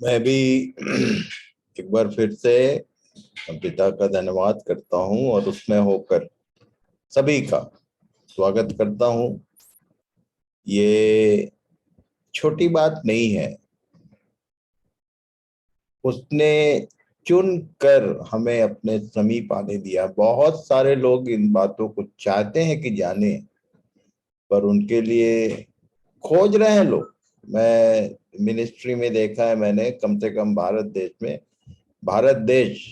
मैं भी एक बार फिर से पिता का धन्यवाद करता हूं और उसमें होकर सभी का स्वागत करता हूं। ये छोटी बात नहीं है। उसने चुन कर हमें अपने समीप आने दिया। बहुत सारे लोग इन बातों को चाहते हैं कि जाने, पर उनके लिए खोज रहे हैं लोग। मैं मिनिस्ट्री में देखा है मैंने, कम से कम भारत देश में, भारत देश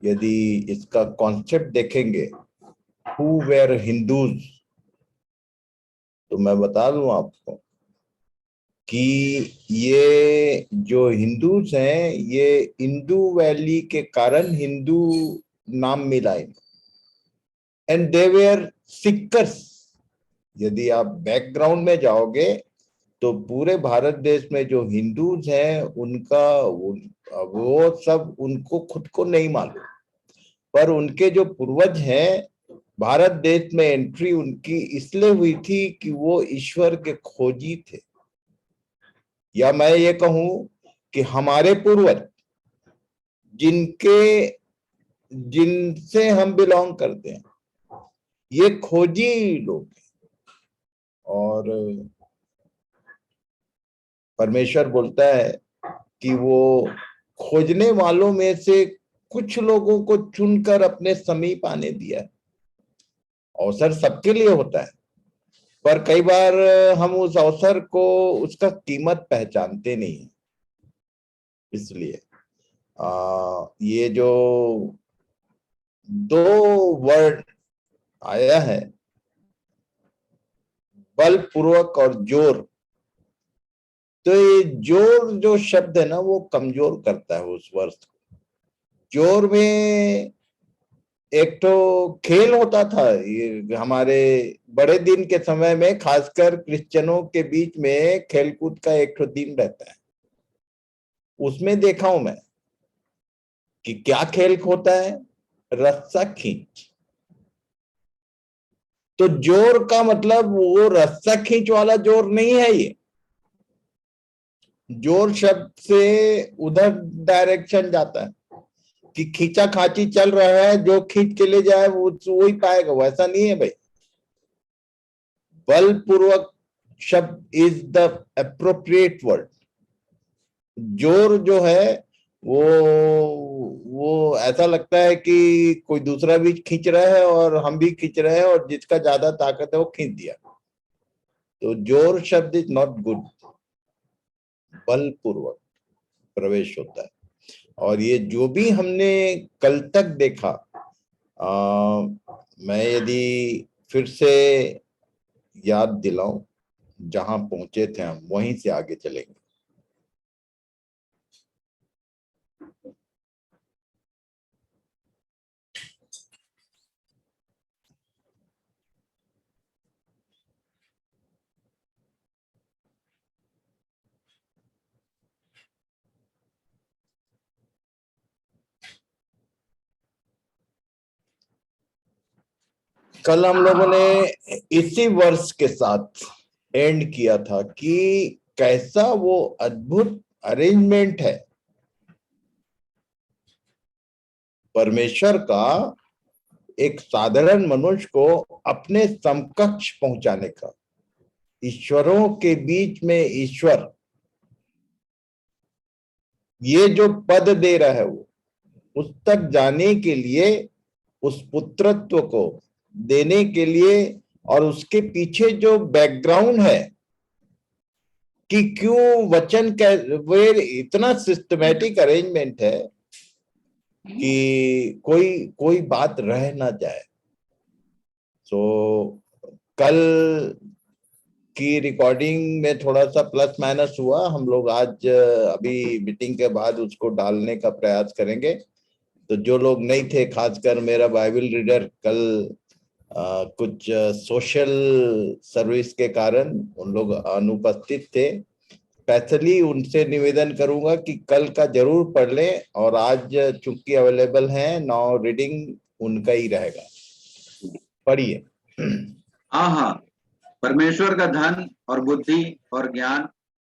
यदि इसका कॉन्सेप्ट देखेंगे, हु वेर हिंदूज, तो मैं बता दूं आपको कि ये जो हिंदूज हैं ये इंदू वैली के कारण हिंदू नाम मिला इनको। And they were seekers. यदि आप बैकग्राउंड में जाओगे तो पूरे भारत देश में जो हिंदूज हैं उनका वो सब उनको खुद को नहीं मालूम, पर उनके जो पूर्वज हैं, भारत देश में एंट्री उनकी इसलिए हुई थी कि वो ईश्वर के खोजी थे। या मैं ये कहूं कि हमारे पूर्वज जिनके जिनसे हम बिलोंग करते हैं, ये खोजी लोग हैं। और परमेश्वर बोलता है कि वो खोजने वालों में से कुछ लोगों को चुनकर अपने समीप आने दिया। अवसर सबके लिए होता है, पर कई बार हम उस अवसर को, उसका कीमत पहचानते नहीं है। इसलिए ये जो दो वर्ड आया है, बलपूर्वक और जोर, तो ये जोर जो शब्द है ना, वो कमजोर करता है उस वर्ष को। जोर में एक तो खेल होता था, ये हमारे बड़े दिन के समय में, खासकर क्रिश्चियनों के बीच में खेलकूद का एक तो दिन रहता है। उसमें देखा हूं मैं कि क्या खेल होता है, रस्सा खींच। तो जोर का मतलब वो रस्सा खींच वाला जोर नहीं है। ये जोर शब्द से उधर डायरेक्शन जाता है कि खींचा खाची चल रहा है, जो खींच के ले जाए वो ही पाएगा। वैसा नहीं है भाई। बलपूर्वक शब्द इज द अप्रोप्रिएट वर्ड। जोर जो है वो ऐसा लगता है कि कोई दूसरा भी खींच रहा है और हम भी खींच रहे हैं, और जिसका ज्यादा ताकत है वो खींच दिया। तो जोर शब्द इज नॉट गुड। बलपूर्वक प्रवेश होता है। और ये जो भी हमने कल तक देखा, मैं यदि फिर से याद दिलाऊं, जहां पहुंचे थे हम वहीं से आगे चलेंगे। कल हम लोगों ने इसी वर्ष के साथ एंड किया था कि कैसा वो अद्भुत अरेंजमेंट है परमेश्वर का एक साधारण मनुष्य को अपने समकक्ष पहुंचाने का। ईश्वरों के बीच में ईश्वर, ये जो पद दे रहा है वो उस तक जाने के लिए, उस पुत्रत्व को देने के लिए, और उसके पीछे जो बैकग्राउंड है कि क्यों वचन का वे इतना सिस्टमैटिक अरेंजमेंट है कि कोई कोई बात रह ना जाए। तो कल की रिकॉर्डिंग में थोड़ा सा प्लस माइनस हुआ। हम लोग आज अभी मीटिंग के बाद उसको डालने का प्रयास करेंगे। तो जो लोग नहीं थे, खासकर मेरा बाइबल रीडर कल कुछ सोशल सर्विस के कारण उन लोग अनुपस्थित थे। स्पेशली उनसे निवेदन करूंगा कि कल का जरूर पढ़ लें, और आज चूंकि अवेलेबल है, नाउ रीडिंग उनका ही रहेगा। पढ़िए। हाँ हाँ, परमेश्वर का धन और बुद्धि और ज्ञान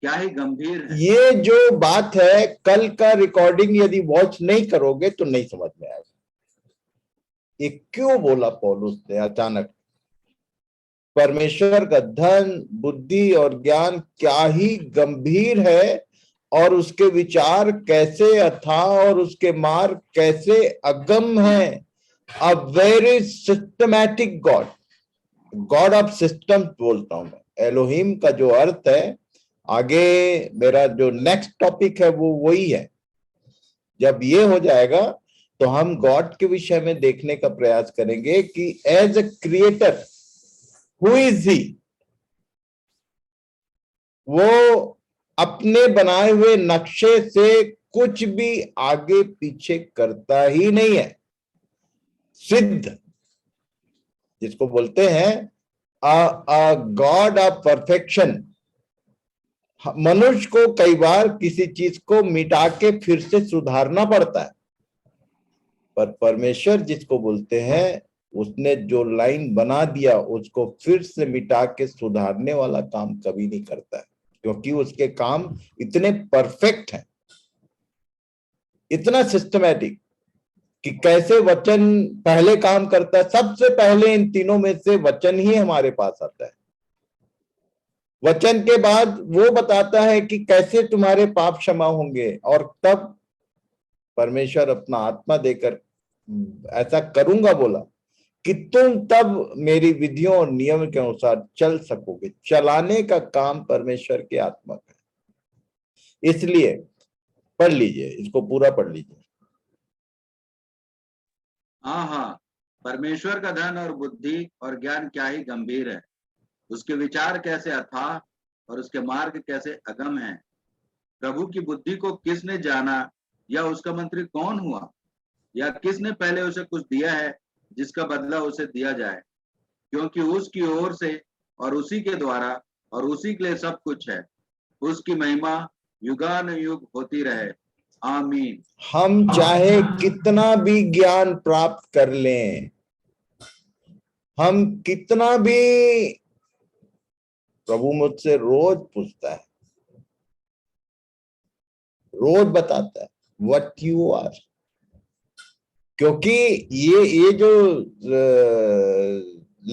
क्या ही गंभीर है। ये जो बात है, कल का रिकॉर्डिंग यदि वॉच नहीं करोगे तो नहीं समझ में आएगा ये क्यों बोला पौलुस ने अचानक। परमेश्वर का धन, बुद्धि और ज्ञान क्या ही गंभीर है, और उसके विचार कैसे अथाह, और उसके मार्ग कैसे अगम है। A very systematic God, God of system बोलता हूं मैं। एलोहिम का जो अर्थ है, आगे मेरा जो नेक्स्ट टॉपिक है वो वही है। जब ये हो जाएगा तो हम गॉड के विषय में देखने का प्रयास करेंगे कि as a creator who is he. वो अपने बनाए हुए नक्शे से कुछ भी आगे पीछे करता ही नहीं है। सिद्ध, जिसको बोलते हैं अ गॉड ऑफ परफेक्शन। मनुष्य को कई बार किसी चीज को मिटा के फिर से सुधारना पड़ता है, पर परमेश्वर जिसको बोलते हैं, उसने जो लाइन बना दिया उसको फिर से मिटा के सुधारने वाला काम कभी नहीं करता है, क्योंकि उसके काम इतने परफेक्ट हैं, इतना सिस्टमैटिक कि कैसे वचन पहले काम करता है। सबसे पहले इन तीनों में से वचन ही हमारे पास आता है। वचन के बाद वो बताता है कि कैसे तुम्हारे पाप क्षमा होंगे, और तब परमेश्वर अपना आत्मा देकर ऐसा करूंगा बोला कि तुम तब मेरी विधियों और नियम के अनुसार चल सकोगे। चलाने का काम परमेश्वर के आत्मा का है। इसलिए पढ़ लीजिए, इसको पूरा पढ़ लीजिए। हाँ हाँ, परमेश्वर का धन और बुद्धि और ज्ञान क्या ही गंभीर है, उसके विचार कैसे अथाह और उसके मार्ग कैसे अगम है। प्रभु की बुद्धि को किसने जाना, या उसका मंत्री कौन हुआ, या किसने पहले उसे कुछ दिया है जिसका बदला उसे दिया जाए। क्योंकि उसकी ओर से और उसी के द्वारा और उसी के लिए सब कुछ है। उसकी महिमा युगानुयुग होती रहे, आमीन। हम चाहे कितना भी ज्ञान प्राप्त कर लें, हम कितना भी, प्रभु मुझसे रोज पूछता है, रोज बताता है व्हाट यू आर। क्योंकि ये जो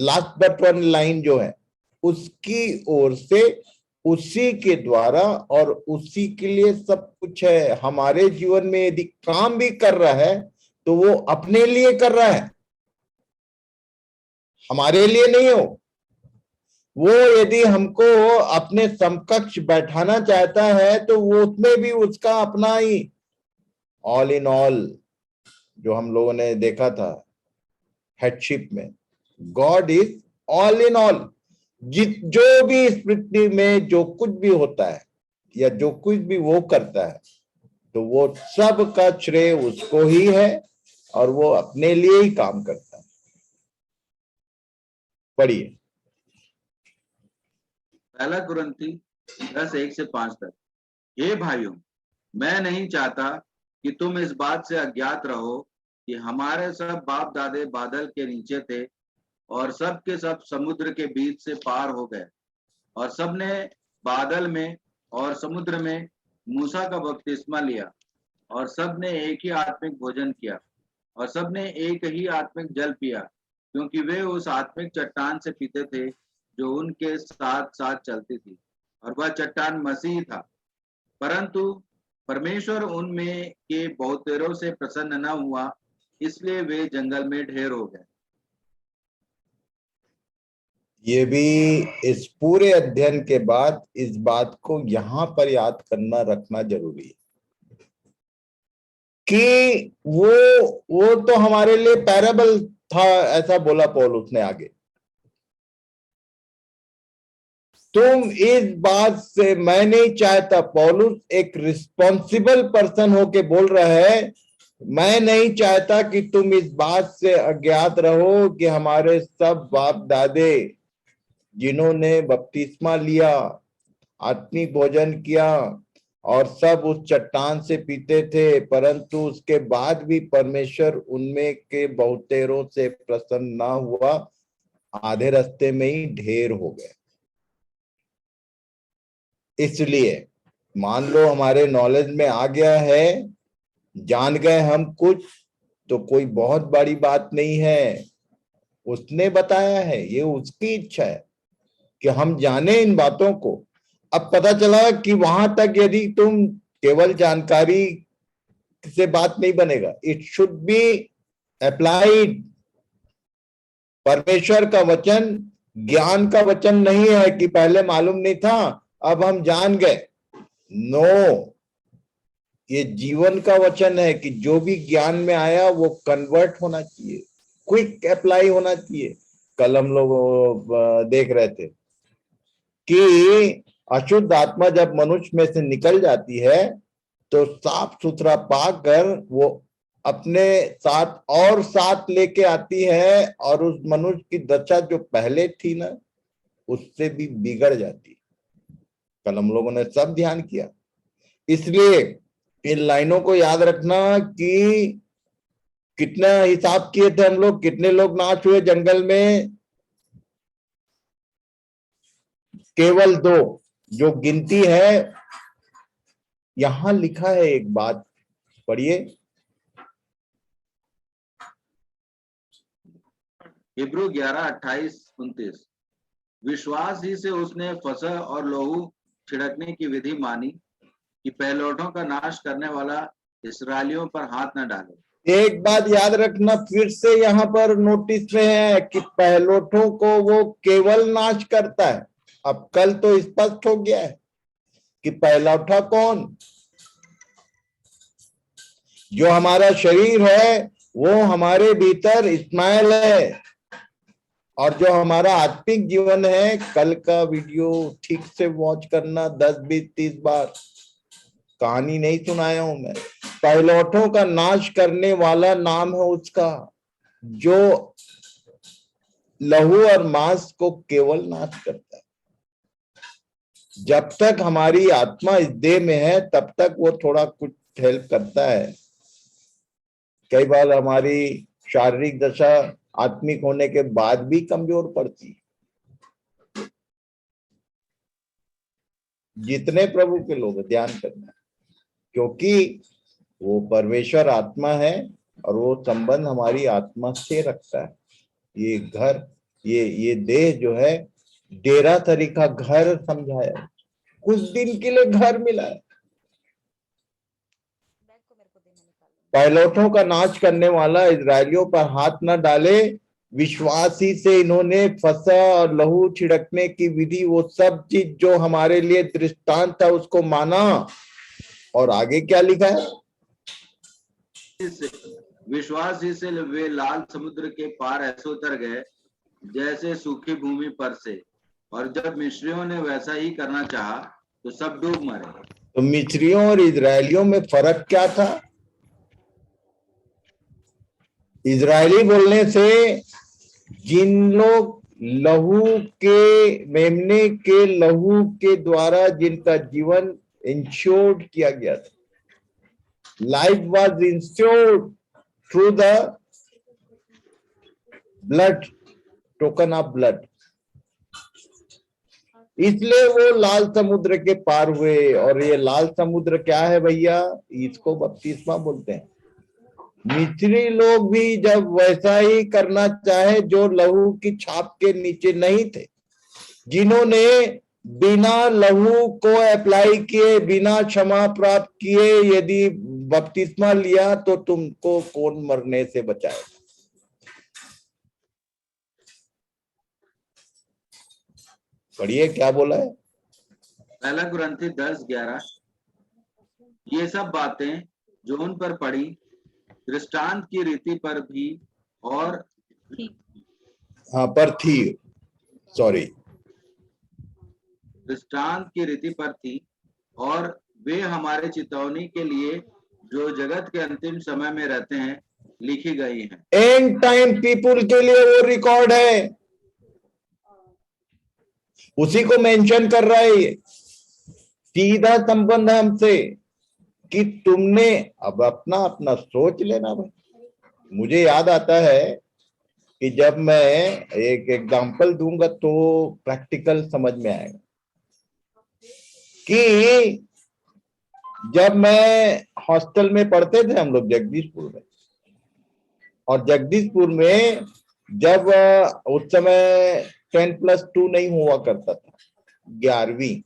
लास्ट बट वन लाइन जो है, उसकी ओर से, उसी के द्वारा और उसी के लिए सब कुछ है। हमारे जीवन में यदि काम भी कर रहा है तो वो अपने लिए कर रहा है, हमारे लिए नहीं हो। वो यदि हमको अपने समकक्ष बैठाना चाहता है तो वो उसमें भी उसका अपना ही ऑल इन ऑल, जो हम लोगों ने देखा था हेडशिप में, God is all in all. जो भी इस पृथ्वी में जो कुछ भी होता है या जो कुछ भी वो करता है, तो वो सब का श्रेय उसको ही है, और वो अपने लिए ही काम करता है। पढ़िए। पहला कुरिन्थी 10:1-5 तक। हे भाइयों, मैं नहीं चाहता कि तुम इस बात से अज्ञात रहो कि हमारे सब बाप दादे बादल के नीचे थे, और सब के सब समुद्र के बीच से पार हो गए, और सब ने बादल में और समुद्र में मूसा का बपतिस्मा लिया, और सब ने एक ही आत्मिक भोजन किया, और सब ने एक ही आत्मिक जल पिया, क्योंकि वे उस आत्मिक चट्टान से पीते थे जो उनके साथ साथ चलती थी, और वह चट्टान मसीह था। परंतु परमेश्वर उनमें के बहुतेरों से प्रसन्न न हुआ, इसलिए वे जंगल में ढेर हो गए। ये भी इस पूरे अध्ययन के बाद इस बात को यहां पर याद करना रखना जरूरी है कि वो तो हमारे लिए पैराबल था, ऐसा बोला पौलुस ने आगे। तुम इस बात से, मैं नहीं चाहता, पौलुस एक रिस्पॉन्सिबल पर्सन होके बोल रहा है, मैं नहीं चाहता कि तुम इस बात से अज्ञात रहो कि हमारे सब बाप दादे जिन्होंने बपतिस्मा लिया, आत्मिक भोजन किया, और सब उस चट्टान से पीते थे, परंतु उसके बाद भी परमेश्वर उनमें के बहुतेरों से प्रसन्न ना हुआ, आधे रास्ते में ही ढेर हो गए। इसलिए मान लो हमारे नॉलेज में आ गया है, जान गए हम कुछ, तो कोई बहुत बड़ी बात नहीं है। उसने बताया है, ये उसकी इच्छा है कि हम जाने इन बातों को। अब पता चला कि वहां तक यदि तुम केवल जानकारी से बात नहीं बनेगा, इट शुड बी अप्लाइड। परमेश्वर का वचन ज्ञान का वचन नहीं है कि पहले मालूम नहीं था अब हम जान गए। नो, ये जीवन का वचन है कि जो भी ज्ञान में आया वो कन्वर्ट होना चाहिए, क्विक अप्लाई होना चाहिए। कल हम लोग देख रहे थे कि अशुद्ध आत्मा जब मनुष्य में से निकल जाती है तो साफ सुथरा पाकर वो अपने साथ और साथ लेके आती है, और उस मनुष्य की दशा जो पहले थी ना, उससे भी बिगड़ जाती। कल हम लोगों ने सब ध्यान किया। इसलिए इन लाइनों को याद रखना कि कितना हिसाब किए थे हम लोग, कितने लोग नाश हुए जंगल में। केवल 2, जो गिनती है यहां लिखा है। एक बात पढ़िए, हिब्रू 11:28-29। विश्वास ही से उसने फसह और लहू छिड़कने की विधि मानी कि पहलौठों का नाश करने वाला इसराइलियों पर हाथ न डाले। एक बात याद रखना, फिर से यहाँ पर नोटिस में है कि पहलोठों को वो केवल नाश करता है। अब कल तो स्पष्ट हो गया है कि पहलौठा कौन, जो हमारा शरीर है वो हमारे भीतर इस्माइल है, और जो हमारा आत्मिक जीवन है, कल का वीडियो ठीक से वॉच करना, 10 20 30 बार, कहानी नहीं सुनाया हूं मैं। पहलौठों का नाश करने वाला नाम है उसका, जो लहू और मांस को केवल नाश करता है। जब तक हमारी आत्मा इस देह में है तब तक वो थोड़ा कुछ हेल्प करता है। कई बार हमारी शारीरिक दशा आत्मिक होने के बाद भी कमजोर पड़ती है। जितने प्रभु के लोग ध्यान करना, क्योंकि वो परमेश्वर आत्मा है और वो संबंध हमारी आत्मा से रखता है। ये घर, ये देह जो है डेरा तरीका घर समझाया, कुछ दिन के लिए घर मिला है। पहलौठों का नाश करने वाला इजरायलियों पर हाथ न डाले, विश्वासी से इन्होंने फसा और लहू छिड़कने की विधि, वो सब चीज जो हमारे लिए दृष्टांत था उसको माना। और आगे क्या लिखा है, विश्वास ही से वे लाल समुद्र के पार ऐसे उतर गए जैसे सूखी भूमि पर से, और जब मिस्रियों ने वैसा ही करना चाहा तो सब डूब मरे। तो मिस्रियों और इजरायलियों में फर्क क्या था? इजरायली बोलने से जिन लोग लहू के, मेमने के लहू के द्वारा जिनका जीवन इंश्योर्ड किया गया था, life was insured through the blood, token of blood, इसलिए वो लाल समुद्र के पार हुए। और ये लाल समुद्र क्या है भैया? इसको बपतिस्मा बोलते हैं। मिस्री लोग भी जब वैसा ही करना चाहे जो लहू की छाप के नीचे नहीं थे, जिन्होंने बिना लहू को अप्लाई किए, बिना क्षमा प्राप्त किए यदि बपतिस्मा लिया, तो तुमको कौन मरने से बचाएगा? पढ़िए क्या बोला है, पहला कुरिन्थी 10:11। ये सब बातें जो उन पर पड़ी दृष्टांत की रीति पर भी और हाँ पर थी, सॉरी, दृष्टांत की रीति पर थी, और वे हमारे चितौनी के लिए जो जगत के अंतिम समय में रहते हैं लिखी गई हैं। एंड टाइम पीपुल के लिए वो रिकॉर्ड है, उसी को मेंशन कर रहा है। ये सीधा संबंध है हमसे कि तुमने, अब अपना अपना सोच लेना भाई। मुझे याद आता है कि जब मैं एक एग्जांपल दूंगा तो प्रैक्टिकल समझ में आएगा। कि जब मैं हॉस्टल में पढ़ते थे हम लोग जगदीशपुर में, और जगदीशपुर में जब उस समय 10+2 नहीं हुआ करता था, 11वीं,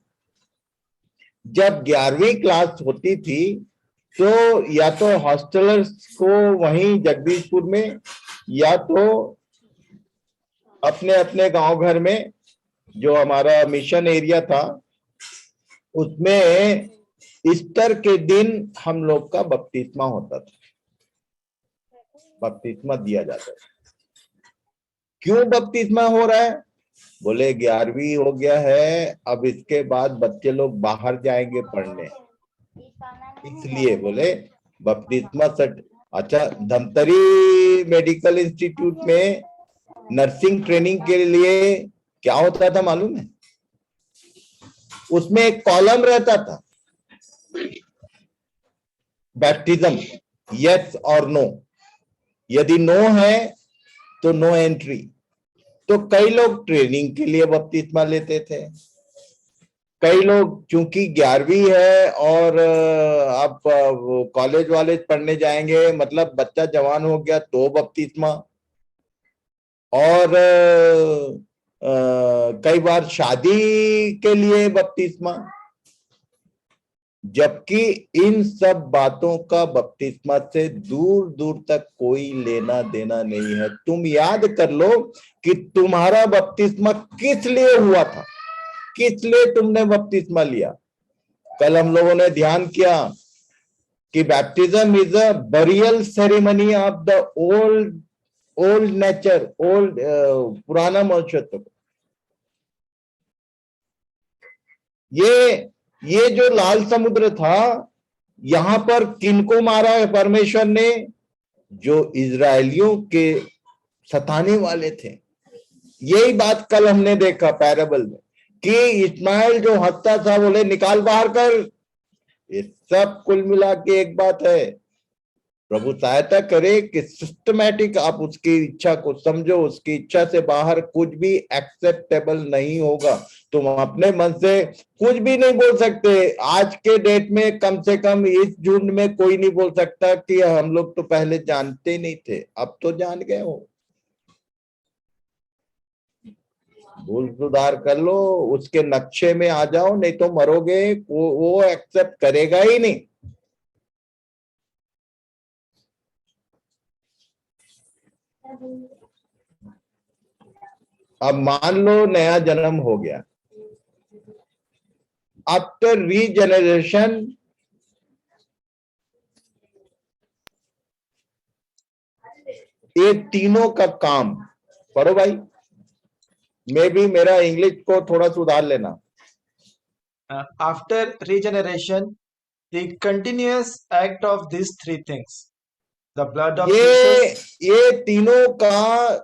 जब 11वीं क्लास होती थी तो या तो हॉस्टलर्स को वहीं जगदीशपुर में या तो अपने अपने गांव घर में, जो हमारा मिशन एरिया था, उसमें ईस्टर के दिन हम लोग का बपतिस्मा होता था, बपतिस्मा दिया जाता था। क्यों बपतिस्मा हो रहा है? बोले 11वीं हो गया है, अब इसके बाद बच्चे लोग बाहर जाएंगे पढ़ने, इसलिए बोले बपतिस्मा सट। अच्छा, धमतरी मेडिकल इंस्टीट्यूट में नर्सिंग ट्रेनिंग के लिए क्या होता था मालूम है? उसमें एक कॉलम रहता था, बैप्टिज्म यस और नो, यदि नो है तो नो एंट्री। तो कई लोग ट्रेनिंग के लिए बपतिस्मा लेते थे, कई लोग चूंकि 11वीं है और आप कॉलेज वाले पढ़ने जाएंगे, मतलब बच्चा जवान हो गया तो बपतिस्मा, और कई बार शादी के लिए बपतिस्मा, जबकि इन सब बातों का बपतिस्मा से दूर दूर तक कोई लेना देना नहीं है। तुम याद कर लो कि तुम्हारा बपतिस्मा किस लिए हुआ था, किस लिए तुमने बपतिस्मा लिया। कल हम लोगों ने ध्यान किया कि baptism is a burial ceremony of the old nature, old पुराना मनुष्यत्व। ये जो लाल समुद्र था, यहां पर किनको मारा है परमेश्वर ने? जो इजरायलियों के सताने वाले थे। यही बात कल हमने देखा पैराबल में कि इस्माइल जो हंसता था, बोले निकाल बाहर कर। ये सब कुल मिला के एक बात है। प्रभु सहायता करे कि सिस्टमैटिक आप उसकी इच्छा को समझो, उसकी इच्छा से बाहर कुछ भी एक्सेप्टेबल नहीं होगा। तुम अपने मन से कुछ भी नहीं बोल सकते। आज के डेट में कम से कम इस जून में कोई नहीं बोल सकता कि हम लोग तो पहले जानते ही नहीं थे, अब तो जान गए हो। भूल सुधार कर लो, उसके नक्शे में आ जाओ, नहीं तो मरोगे। वो एक्सेप्ट करेगा ही नहीं। अब मान लो नया जन्म हो गया, आफ्टर रीजनरेशन ये तीनों का काम पढ़ो भाई। मे भी मेरा इंग्लिश को थोड़ा सुधार लेना। After regeneration, the continuous act of these three things, the blood of Jesus, ये तीनों का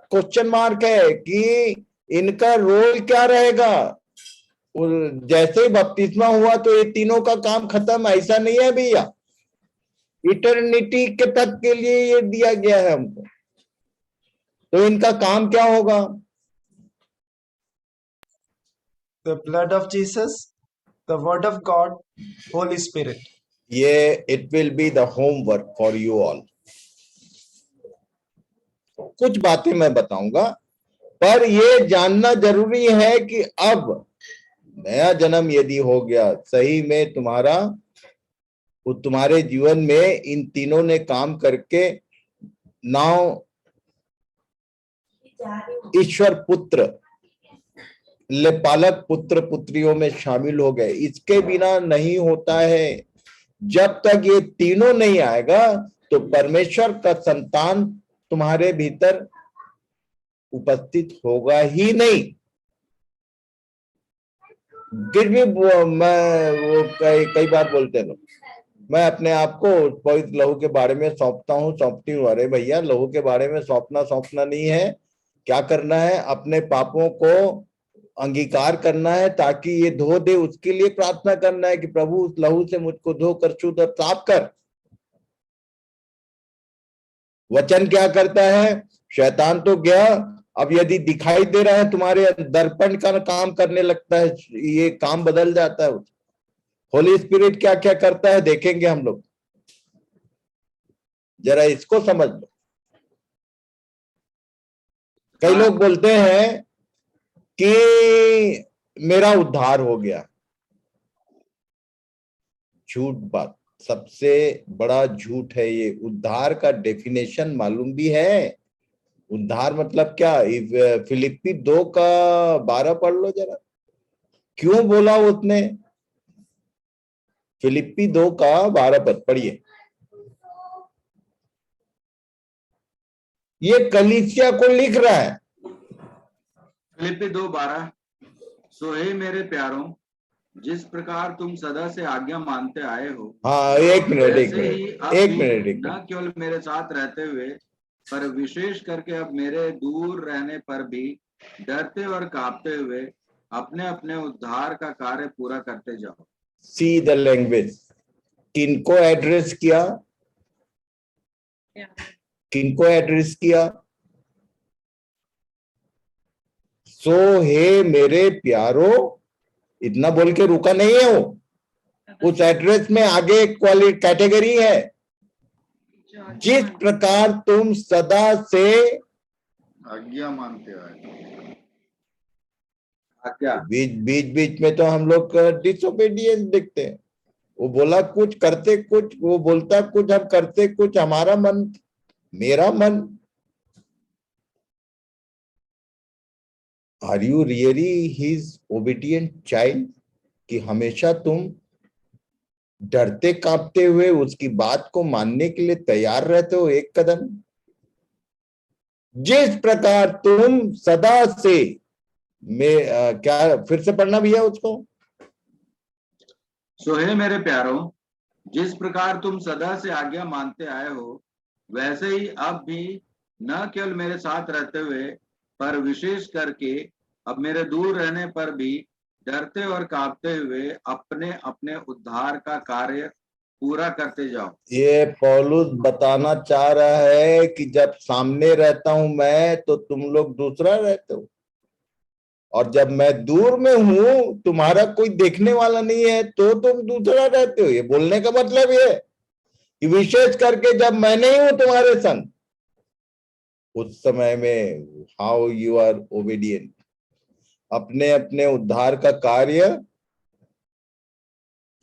क्वेश्चन मार्क है कि इनका रोल क्या रहेगा। जैसे ही बपतिस्मा हुआ तो ये तीनों का काम खत्म, ऐसा नहीं है भैया। इटर्निटी के तक के लिए ये दिया गया है हमको। तो इनका काम क्या होगा? the blood of Jesus, the word of God, Holy Spirit. ये it will be the homework for you all. कुछ बातें मैं बताऊंगा, पर ये जानना जरूरी है कि अब नया जन्म यदि हो गया, सही में तुम्हारे जीवन में इन तीनों ने काम करके नाउ ईश्वर पुत्र लेपालक पुत्र पुत्रियों में शामिल हो गए। इसके बिना नहीं होता है। जब तक ये तीनों नहीं आएगा तो परमेश्वर का संतान तुम्हारे भीतर उपस्थित होगा ही नहीं। फिर भी कई बार बोलते हैं लोग, मैं अपने आप को पवित्र लहू के बारे में सौंपती हूँ। अरे भैया, लहू के बारे में सौंपना नहीं है। क्या करना है? अपने पापों को अंगीकार करना है ताकि ये धो दे। उसके लिए प्रार्थना करना है कि प्रभु उस लहू से मुझको धो कर शुद्ध और साफ कर। वचन क्या करता है? शैतान तो गया, अब यदि दिखाई दे रहा है तुम्हारे दर्पण का काम करने लगता है, ये काम बदल जाता है। होली स्पिरिट क्या क्या करता है देखेंगे हम लोग, जरा इसको समझ लो। कई लोग बोलते हैं कि मेरा उद्धार हो गया। झूठ बात, सबसे बड़ा झूठ है ये। उद्धार का डेफिनेशन मालूम भी है? उद्धार मतलब क्या? फिलिप्पी 2:12 पढ़ लो जरा, क्यों बोला उसने? फिलिप्पी 2:12 पद पढ़िए। ये कलीसिया को लिख रहा है। फिलिप्पी 2:12, सो हे मेरे प्यारों, जिस प्रकार तुम सदा से आज्ञा मानते आए हो, हाँ, एक मिनट वैसे ही अब एक भी मिनट न केवल मेरे साथ रहते हुए, पर विशेष करके अब मेरे दूर रहने पर भी डरते और कांपते हुए अपने अपने उद्धार का कार्य पूरा करते जाओ। See the language. किनको एड्रेस किया? किनको एड्रेस किया? सो हे मेरे प्यारो, इतना बोल के रुका नहीं है वो। उस एड्रेस में आगे एक कैटेगरी है, जिस प्रकार तुम सदा से आज्ञा मानते आए। बीच में तो हम लोग डिसोबीडियंस देखते हैं। वो बोला कुछ, करते कुछ, वो बोलता कुछ, हम करते कुछ। हमारा मन, मेरा मन। Are you really his obedient child? कि हमेशा तुम डरते कांपते हुए उसकी बात को मानने के लिए तैयार रहते हो एक कदम? जिस प्रकार तुम सदा से में क्या, फिर से पढ़ना भैया उसको। सो हे मेरे प्यारों, जिस प्रकार तुम सदा से आज्ञा मानते आए हो, वैसे ही अब भी न केवल मेरे साथ रहते हुए, पर विशेष करके अब मेरे दूर रहने पर भी डरते और कांपते हुए अपने अपने उद्धार का कार्य पूरा करते जाओ। ये पौलुस बताना चाह रहा है कि जब सामने रहता हूं मैं, तो तुम लोग दूसरा रहते हो, और जब मैं दूर में हूं, तुम्हारा कोई देखने वाला नहीं है, तो तुम दूसरा रहते हो। ये बोलने का मतलब ये कि विशेष करके जब मैं नहीं हूं तुम्हारे संग, उस समय में हाउ यू आर ओबीडियंट। अपने अपने उद्धार का कार्य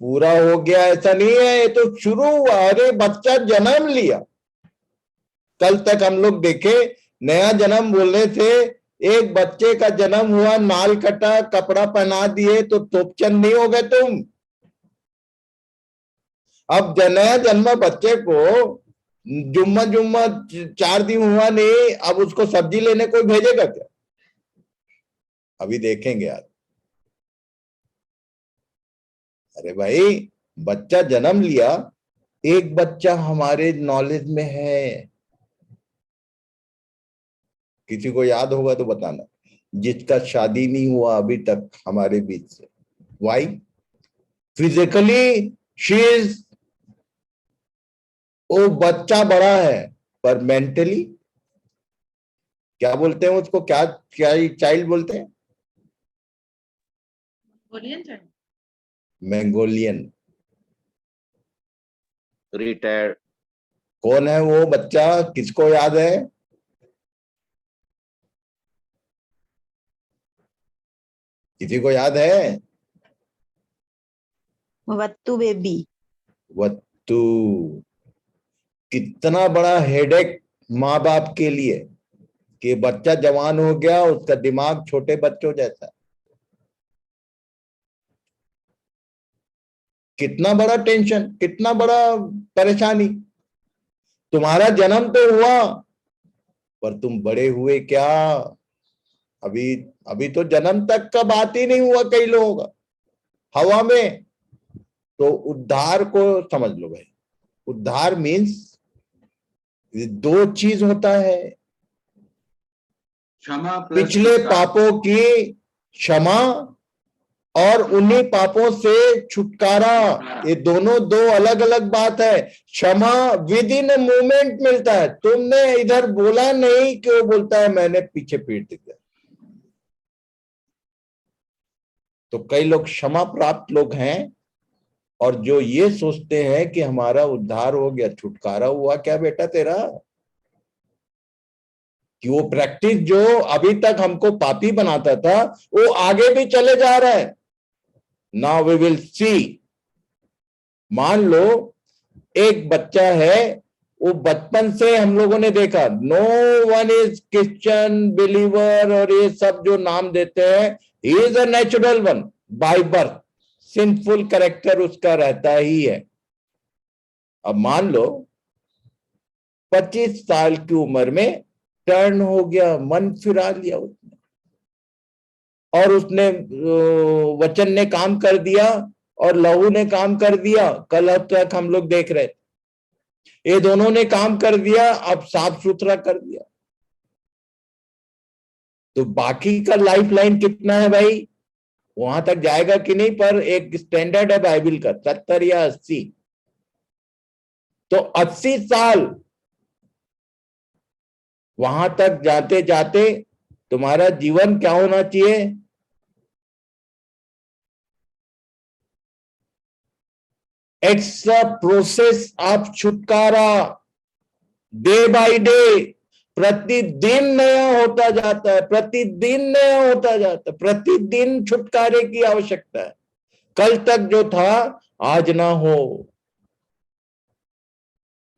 पूरा हो गया ऐसा नहीं है, ये तो शुरू हुआ। अरे बच्चा जन्म लिया, कल तक हम लोग देखे नया जन्म बोलने थे। एक बच्चे का जन्म हुआ, नाल कटा, कपड़ा पहना दिए तो तोपचंद नहीं हो गए तुम। अब नया जन्म बच्चे को जुम्मा जुम्मा 4 दिन हुआ नहीं, अब उसको सब्जी लेने कोई भेजेगा क्या? अभी देखेंगे यार। अरे भाई, बच्चा जन्म लिया, एक बच्चा हमारे नॉलेज में है, किसी को याद होगा तो बताना, जिसका शादी नहीं हुआ अभी तक हमारे बीच से। वाई? फिजिकली शी इज, वो बच्चा बड़ा है, पर मेंटली क्या बोलते हैं उसको? क्या क्या चाइल्ड बोलते हैं? मंगोलियन। रिटायर्ड। कौन है वो बच्चा? किसको याद है? किसी को याद है? वत्तु बेबी। वत्तु। कितना बड़ा हेडेक माँ बाप के लिए कि बच्चा जवान हो गया, उसका दिमाग छोटे बच्चों जैसा। कितना बड़ा टेंशन, कितना बड़ा परेशानी। तुम्हारा जन्म तो हुआ, पर तुम बड़े हुए क्या? अभी अभी तो जन्म तक का बात ही नहीं हुआ कई लोगों का, हवा में। तो उद्धार को समझ लो भाई। उद्धार मीन्स 2 चीज होता है, क्षमा प्लस पिछले पापों की क्षमा और उन्हीं पापों से छुटकारा। ये दोनों 2 अलग अलग बात है। क्षमा विद इन मोमेंट मिलता है। तुमने इधर बोला नहीं कि वो बोलता है मैंने पीछे पीट दिया। तो कई लोग क्षमा प्राप्त लोग हैं, और जो ये सोचते हैं कि हमारा उद्धार हो गया, छुटकारा हुआ क्या बेटा तेरा? कि वो प्रैक्टिस जो अभी तक हमको पापी बनाता था वो आगे भी चले जा रहा है। Now we will see. मान लो एक बच्चा है, वो बचपन से हम लोगों ने देखा, no one is Christian believer और ये सब जो नाम देते हैं, he is a natural one by birth, sinful character उसका रहता ही है। अब मान लो 25 साल की उम्र में टर्न हो गया, मन फिरा लिया उसने, और उसने वचन ने काम कर दिया और लहू ने काम कर दिया। कल तक हम लोग देख रहे थे, ये दोनों ने काम कर दिया, अब साफ सुथरा कर दिया। तो बाकी का लाइफ लाइन कितना है भाई? वहां तक जाएगा कि नहीं? पर एक स्टैंडर्ड है बाइबल का 70 या 80। तो 80 साल वहां तक जाते जाते तुम्हारा जीवन क्या होना चाहिए? इट्स अ प्रोसेस ऑफ छुटकारा, डे बाय डे, प्रतिदिन नया होता जाता है, प्रतिदिन नया होता जाता है, प्रतिदिन छुटकारे की आवश्यकता है। कल तक जो था आज ना हो।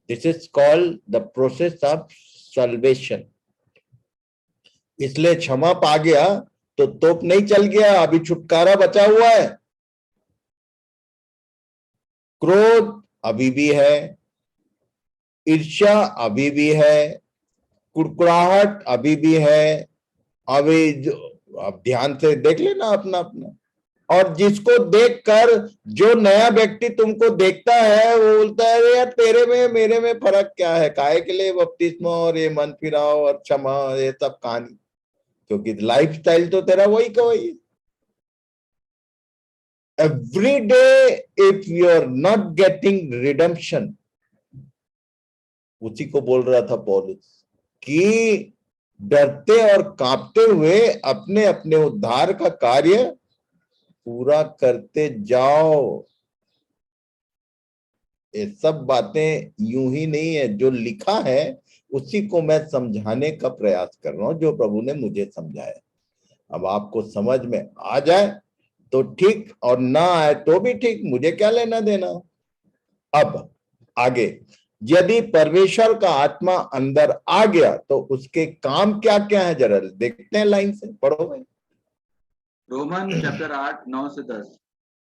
This is called the process of salvation. इसलिए क्षमा पा गया तो तोप नहीं चल गया, अभी छुटकारा बचा हुआ है। क्रोध अभी भी है, ईर्ष्या अभी भी है, कुड़कुड़ाहट अभी भी है। अभी जो, अब ध्यान से देख लेना अपना अपना। और जिसको देखकर जो नया व्यक्ति तुमको देखता है वो बोलता है, अरे यार तेरे में मेरे में फर्क क्या है? काहे के लिए बपतिस्मा और ये मन फिराओ और क्षमा, ये सब कहानी? क्योंकि लाइफस्टाइल तो तेरा वही का वही है। Every day if you are not getting redemption, उसी को बोल रहा था पौलुस कि डरते और कांपते हुए अपने अपने उद्धार का कार्य पूरा करते जाओ। ये सब बातें यूं ही नहीं है, जो लिखा है उसी को मैं समझाने का प्रयास कर रहा हूं, जो प्रभु ने मुझे समझाया। अब आपको समझ में आ जाए तो ठीक, और ना आए तो भी ठीक, मुझे क्या लेना देना। अब आगे, यदि परमेश्वर का आत्मा अंदर आ गया तो उसके काम क्या क्या है, जरा देखते हैं, लाइन से पढ़ो भाई। रोमन चैप्टर 8 9 से 10।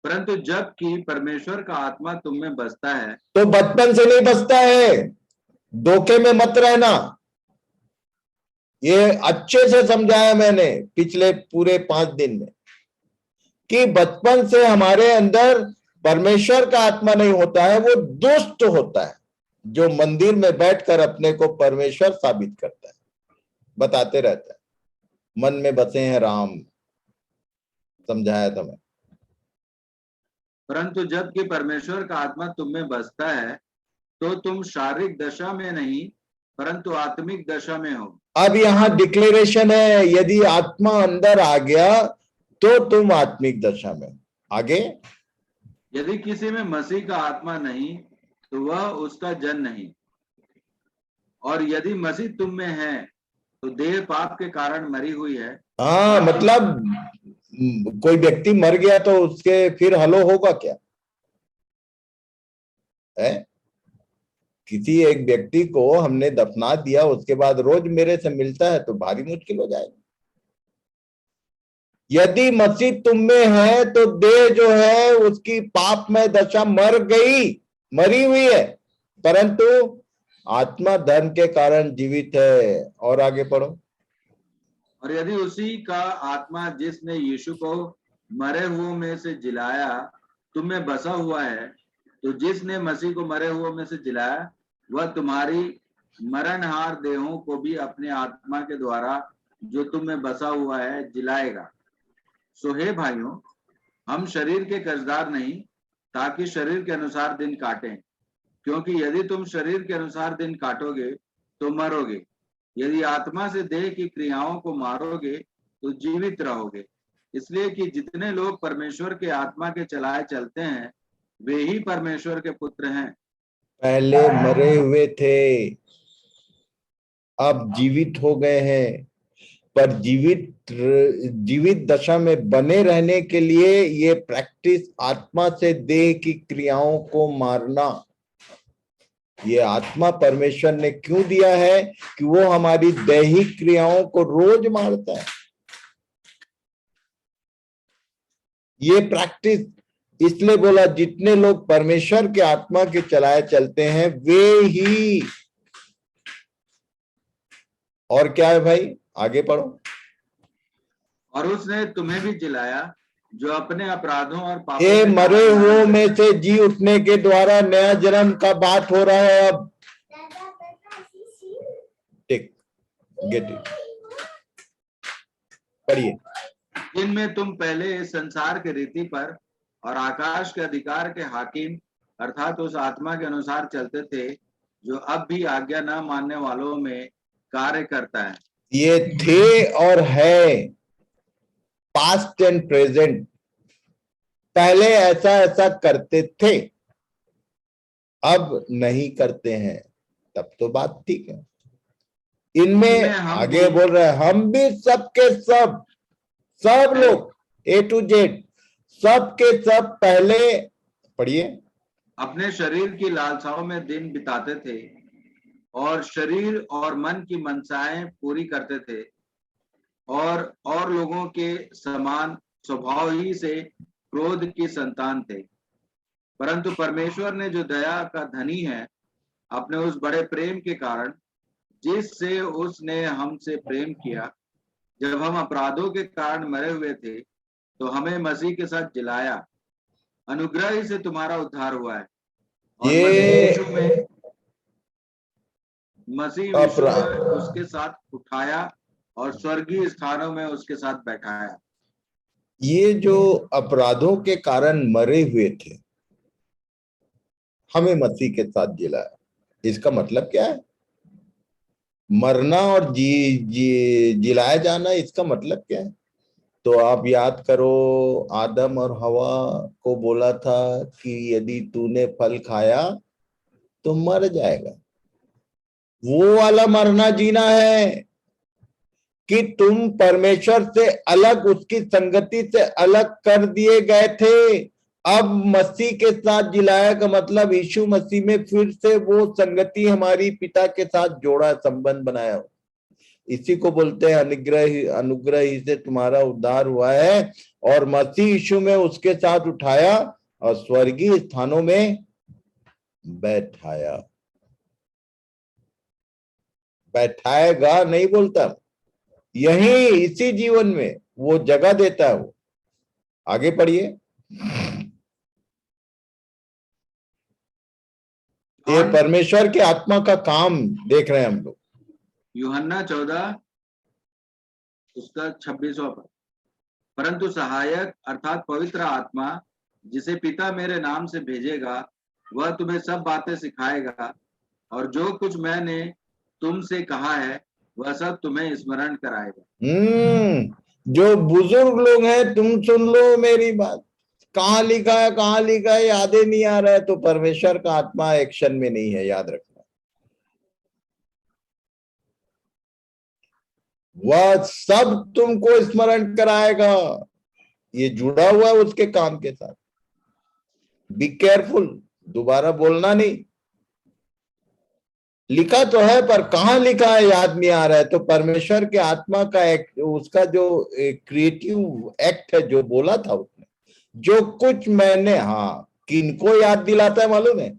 परंतु जबकि परमेश्वर का आत्मा तुम में बसता है। तो बचपन से नहीं बसता है, धोखे में मत रहना। ये अच्छे से समझाया मैंने पिछले पूरे 5 दिन में कि बचपन से हमारे अंदर परमेश्वर का आत्मा नहीं होता है, वो दुष्ट होता है जो मंदिर में बैठकर अपने को परमेश्वर साबित करता है, बताते रहता है मन में बसे हैं राम। समझाया था मैं। परंतु जबकि परमेश्वर का आत्मा तुम में बसता है तो तुम शारीरिक दशा में नहीं परंतु आत्मिक दशा में हो। अब यहाँ डिक्लेरेशन है, यदि आत्मा अंदर आ गया तो तुम आत्मिक दशा में। आगे, यदि किसी में मसीह का आत्मा नहीं तो वह उसका जन नहीं, और यदि मसीह तुम में है तो देह पाप के कारण मरी हुई है। हाँ, मतलब कोई व्यक्ति मर गया तो उसके फिर हलो होगा क्या है? किसी एक व्यक्ति को हमने दफना दिया, उसके बाद रोज मेरे से मिलता है तो भारी मुश्किल हो जाएगा। यदि मसीह तुम में है तो देह जो है उसकी पाप में दशा मर गई, मरी हुई है, परंतु आत्मा धर्म के कारण जीवित है। और आगे पढ़ो। और यदि उसी का आत्मा जिसने यीशु को मरे हुओं में से जिलाया तुम में बसा हुआ है, तो जिसने मसीह को मरे हुओं में से जिलाया वह तुम्हारी मरणहार देहों को भी अपने आत्मा के द्वारा जो तुम में बसा हुआ है जिलाएगा। सो हे भाइयों, हम शरीर के कर्जदार नहीं ताकि शरीर के अनुसार दिन काटें, क्योंकि यदि तुम शरीर के अनुसार दिन काटोगे तो मरोगे, यदि आत्मा से देह की क्रियाओं को मारोगे तो जीवित रहोगे। इसलिए कि जितने लोग परमेश्वर के आत्मा के चलाए चलते हैं वे ही परमेश्वर के पुत्र हैं। पहले मरे हुए थे, अब जीवित हो गए हैं, पर जीवित दशा में बने रहने के लिए ये प्रैक्टिस आत्मा से देह की क्रियाओं को मारना, ये आत्मा परमेश्वर ने क्यों दिया है कि वो हमारी दैहिक क्रियाओं को रोज मारता है। ये प्रैक्टिस इसलिए बोला, जितने लोग परमेश्वर के आत्मा के चलाए चलते हैं वे ही। और क्या है भाई, आगे पढ़ो। और उसने तुम्हें भी जिलाया जो अपने अपराधों और पापों ये के मरे कारण हुओं में से जी उठने के द्वारा नया जन्म का बात हो रहा है। अब टिक गेट इट, पढ़िए। जिनमें तुम पहले इस संसार के रीति पर और आकाश के अधिकार के हाकिम अर्थात उस आत्मा के अनुसार चलते थे जो अब भी आज्ञा न मानने वालों में कार्य करता है। ये थे और है, पास्ट एंड प्रेजेंट। पहले ऐसा ऐसा करते थे, अब नहीं करते हैं, तब तो बात ठीक है। इनमें आगे बोल रहे हैं, हम भी सबके सब लोग ए टू जेड, सब के सब पहले, पढ़िए, अपने शरीर की लालसाओं में दिन बिताते थे और शरीर और मन की मनसाएं पूरी करते थे और लोगों के समान स्वभाव ही से क्रोध की संतान थे। परंतु परमेश्वर ने जो दया का धनी है, अपने उस बड़े प्रेम के कारण जिससे उसने हमसे प्रेम किया, जब हम अपराधों के कारण मरे हुए थे तो हमें मसीह के साथ जिलाया। अनुग्रह ही से तुम्हारा उद्धार हुआ है और मसीह यीशु में उसके साथ उठाया और स्वर्गीय स्थानों में उसके साथ बैठाया। ये जो अपराधों के कारण मरे हुए थे, हमें मसीह के साथ जिलाया। इसका मतलब क्या है? मरना और जिलाया जाना, इसका मतलब क्या है? तो आप याद करो, आदम और हवा को बोला था कि यदि तूने फल खाया तो मर जाएगा। वो वाला मरना जीना है कि तुम परमेश्वर से अलग, उसकी संगति से अलग कर दिए गए थे। अब मसीह के साथ जिलाया का मतलब यीशु मसीह में फिर से वो संगति हमारी पिता के साथ जोड़ा, संबंध बनाया। इसी को बोलते हैं अनुग्रह ही से तुम्हारा उद्धार हुआ है और मसीह यीशु में उसके साथ उठाया और स्वर्गीय स्थानों में बैठाया। बैठाएगा नहीं बोलता, यही इसी जीवन में वो जगह देता है। वो आगे पढ़िए। ये परमेश्वर के आत्मा का काम देख रहे हैं हम लोग। यूहन्ना 14 उसका 26वां पद। परंतु सहायक अर्थात पवित्र आत्मा जिसे पिता मेरे नाम से भेजेगा, वह तुम्हें सब बातें सिखाएगा और जो कुछ मैंने तुमसे कहा है वह सब तुम्हें स्मरण कराएगा। जो बुजुर्ग लोग हैं, तुम सुन लो मेरी बात। कहाँ लिखा है यादें नहीं आ रहा है, तो परमेश्वर का आत्मा एक्शन में नहीं है, याद रखना। वह सब तुमको स्मरण कराएगा। ये जुड़ा हुआ है उसके काम के साथ। बी केयरफुल, दोबारा बोलना नहीं। लिखा तो है पर कहाँ लिखा है याद नहीं आ रहा है। तो परमेश्वर के आत्मा का उसका जो क्रिएटिव एक्ट है, जो बोला था उसने, जो कुछ मैंने, हाँ, किनको याद दिलाता है मालूम है?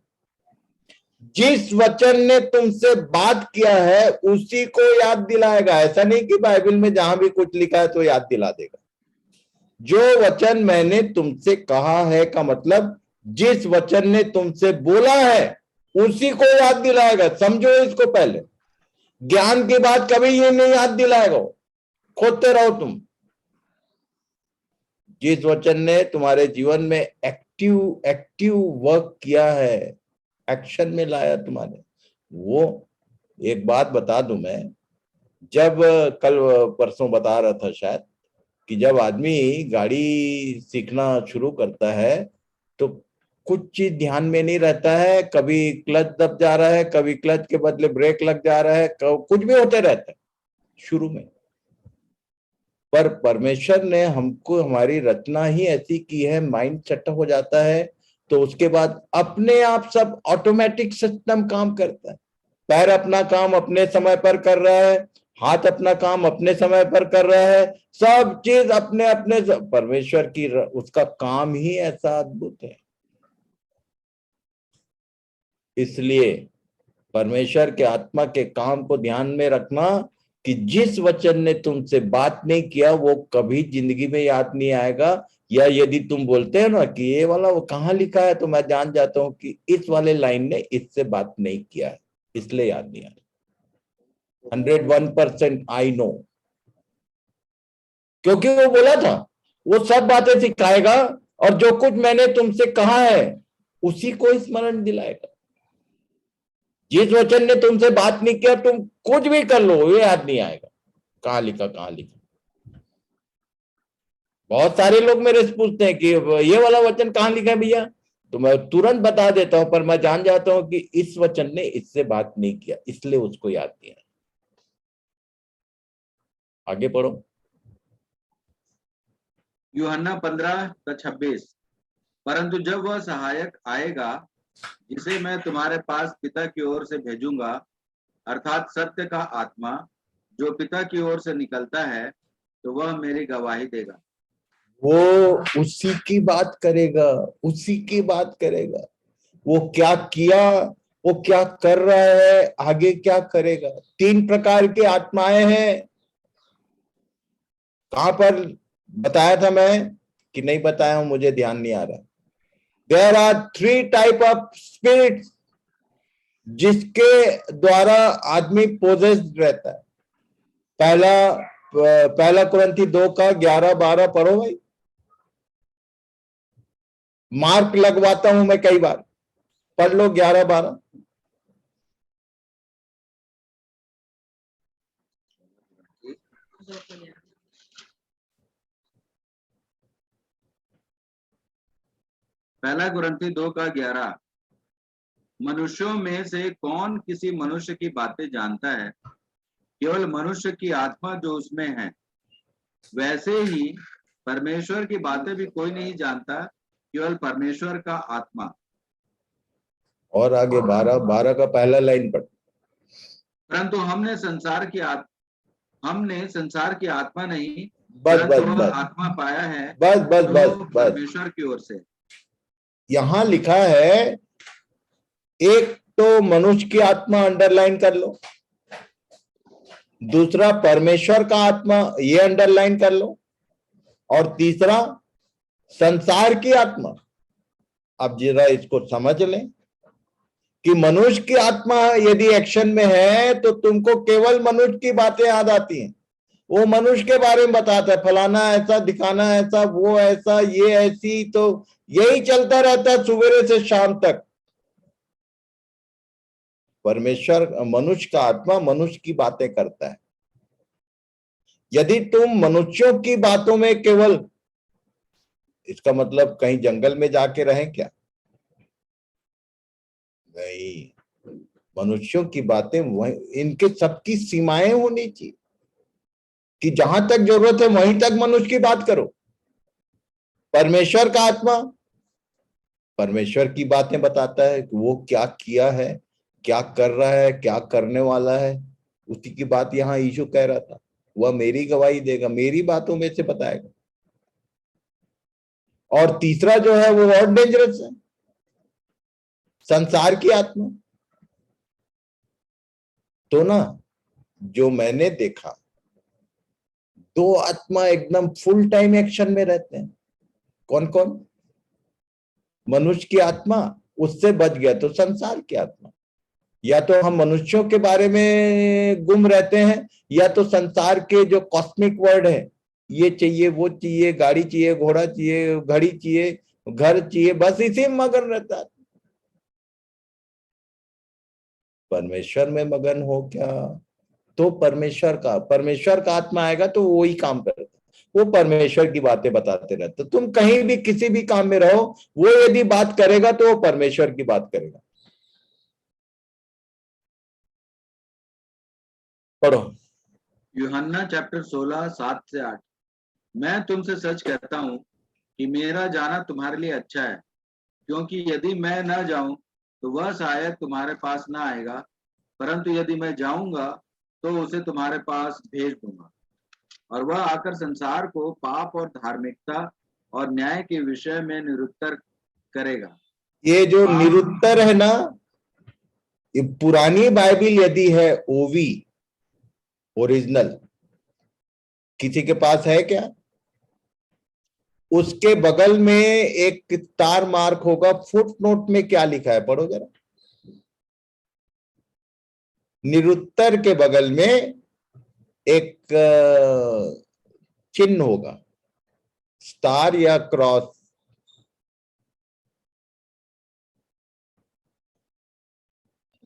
जिस वचन ने तुमसे बात किया है उसी को याद दिलाएगा। ऐसा नहीं कि बाइबल में जहां भी कुछ लिखा है तो याद दिला देगा। जो वचन मैंने तुमसे कहा है का मतलब जिस वचन ने तुमसे बोला है उसी को याद दिलाएगा। समझो इसको पहले। ज्ञान की बात कभी ये नहीं याद दिलाएगा, खोदते रहो तुम। जिस वचन ने तुम्हारे जीवन में एक्टिव वर्क किया है, एक्शन में लाया तुम्हारे, वो एक बात बता दूं मैं, जब कल परसों बता रहा था शायद, कि जब आदमी गाड़ी सीखना शुरू करता है तो कुछ चीज ध्यान में नहीं रहता है, कभी क्लच दब जा रहा है, कभी क्लच के बदले ब्रेक लग जा रहा है, कुछ भी होते रहता है शुरू में। पर परमेश्वर ने हमको, हमारी रचना ही ऐसी की है, माइंड सेट हो जाता है तो उसके बाद अपने आप सब ऑटोमेटिक सिस्टम काम करता है। पैर अपना काम अपने समय पर कर रहा है, हाथ अपना काम अपने समय पर कर रहा है, सब चीज अपने अपने परमेश्वर की उसका काम ही ऐसा अद्भुत है। इसलिए परमेश्वर के आत्मा के काम को ध्यान में रखना कि जिस वचन ने तुमसे बात नहीं किया वो कभी जिंदगी में याद नहीं आएगा। या यदि तुम बोलते हो ना कि ये वाला वो कहाँ लिखा है, तो मैं जान जाता हूं कि इस वाले लाइन ने इससे बात नहीं किया है, इसलिए याद नहीं आया। 101% आई नो, क्योंकि वो बोला था वो सब बातें सिखाएगा और जो कुछ मैंने तुमसे कहा है उसी को स्मरण दिलाएगा। जिस वचन ने तुमसे बात नहीं किया तुम कुछ भी कर लो, ये याद नहीं आएगा कहाँ लिखा कहाँ लिखा। बहुत सारे लोग मेरे से पूछते हैं कि ये वाला वचन कहाँ लिखा है भैया, तो मैं तुरंत बता देता हूं, पर मैं जान जाता हूं कि इस वचन ने इससे बात नहीं किया, इसलिए उसको याद नहीं आया। आगे पढ़ो। यूहन्ना 15:26। परंतु जब वह सहायक आएगा जिसे मैं तुम्हारे पास पिता की ओर से भेजूंगा, अर्थात सत्य का आत्मा जो पिता की ओर से निकलता है, तो वह मेरी गवाही देगा। वो उसी की बात करेगा, उसी की बात करेगा। वो क्या किया, वो क्या कर रहा है, आगे क्या करेगा। 3 प्रकार की आत्माएं हैं। कहां पर बताया था मैं कि नहीं बताया हूं, मुझे ध्यान नहीं आ रहा। There are 3 type of spirits जिसके द्वारा आदमी पोजेस्ड रहता है। पहला कुरिन्थी 2:11-12 पढ़ो भाई। मार्क लगवाता हूं मैं कई बार, पढ़ लो 11-12। पहला कुरिन्थी 2:11। मनुष्यों में से कौन किसी मनुष्य की बातें जानता है? केवल मनुष्य की आत्मा जो उसमें है। वैसे ही परमेश्वर की बातें भी कोई नहीं जानता, केवल परमेश्वर का आत्मा। और आगे 12 का पहला लाइन पढ़। परंतु हमने संसार की आत्मा नहीं, बस परंतु बस वह बस आत्मा पाया है बस बस जो बस बस। परमेश्वर की ओर से। यहां लिखा है, एक तो मनुष्य की आत्मा अंडरलाइन कर लो, दूसरा परमेश्वर का आत्मा ये अंडरलाइन कर लो, और तीसरा संसार की आत्मा। अब जरा इसको समझ लें कि मनुष्य की आत्मा यदि एक्शन में है तो तुमको केवल मनुष्य की बातें याद आती हैं। वो मनुष्य के बारे में बताता है, फलाना ऐसा, दिखाना ऐसा, वो ऐसा, ये ऐसी, तो यही चलता रहता है सुबह से शाम तक। परमेश्वर, मनुष्य का आत्मा मनुष्य की बातें करता है। यदि तुम मनुष्यों की बातों में केवल, इसका मतलब कहीं जंगल में जाके रहें क्या? नहीं, मनुष्यों की बातें इनके सबकी सीमाएं होनी चाहिए कि जहां तक जरूरत है वहीं तक मनुष्य की बात करो। परमेश्वर का आत्मा परमेश्वर की बातें बताता है कि वो क्या किया है, क्या कर रहा है, क्या करने वाला है। उसी की बात यहाँ यीशु कह रहा था, वह मेरी गवाही देगा, मेरी बातों में से बताएगा। और तीसरा जो है वो और डेंजरस है, संसार की आत्मा। तो ना, जो मैंने देखा, 2 आत्मा एकदम फुल टाइम एक्शन में रहते हैं। कौन कौन? मनुष्य की आत्मा, उससे बच गया तो संसार की आत्मा। या तो हम मनुष्यों के बारे में गुम रहते हैं, या तो संसार के जो कॉस्मिक वर्ड है, ये चाहिए, वो चाहिए, गाड़ी चाहिए, घोड़ा चाहिए, घड़ी चाहिए, घर चाहिए, बस इसी में मगन रहता है। परमेश्वर में मगन हो क्या, तो परमेश्वर का आत्मा आएगा तो वो ही काम करेगा। वो परमेश्वर की बातें बताते रहते। तुम कहीं भी किसी भी काम में रहो, वो यदि बात करेगा तो वो परमेश्वर की बात करेगा। पढ़ो। यूहन्ना चैप्टर 16 7 से 8। मैं तुमसे सच कहता हूँ कि मेरा जाना तुम्हारे लिए अच्छा है, क्योंकि यदि मैं न जाऊं तो वह शायद तुम्हारे पास न आएगा, परंतु यदि मैं जाऊंगा तो उसे तुम्हारे पास भेज दूंगा। और वह आकर संसार को पाप और धार्मिकता और न्याय के विषय में निरुत्तर करेगा। ये जो निरुत्तर है ना, ये पुरानी बाइबिल यदि है ओवी ओरिजिनल, किसी के पास है क्या? उसके बगल में एक स्टार मार्क होगा, फुट नोट में क्या लिखा है पढ़ो जरा। निरुत्तर के बगल में एक चिन्ह होगा, स्टार या क्रॉस।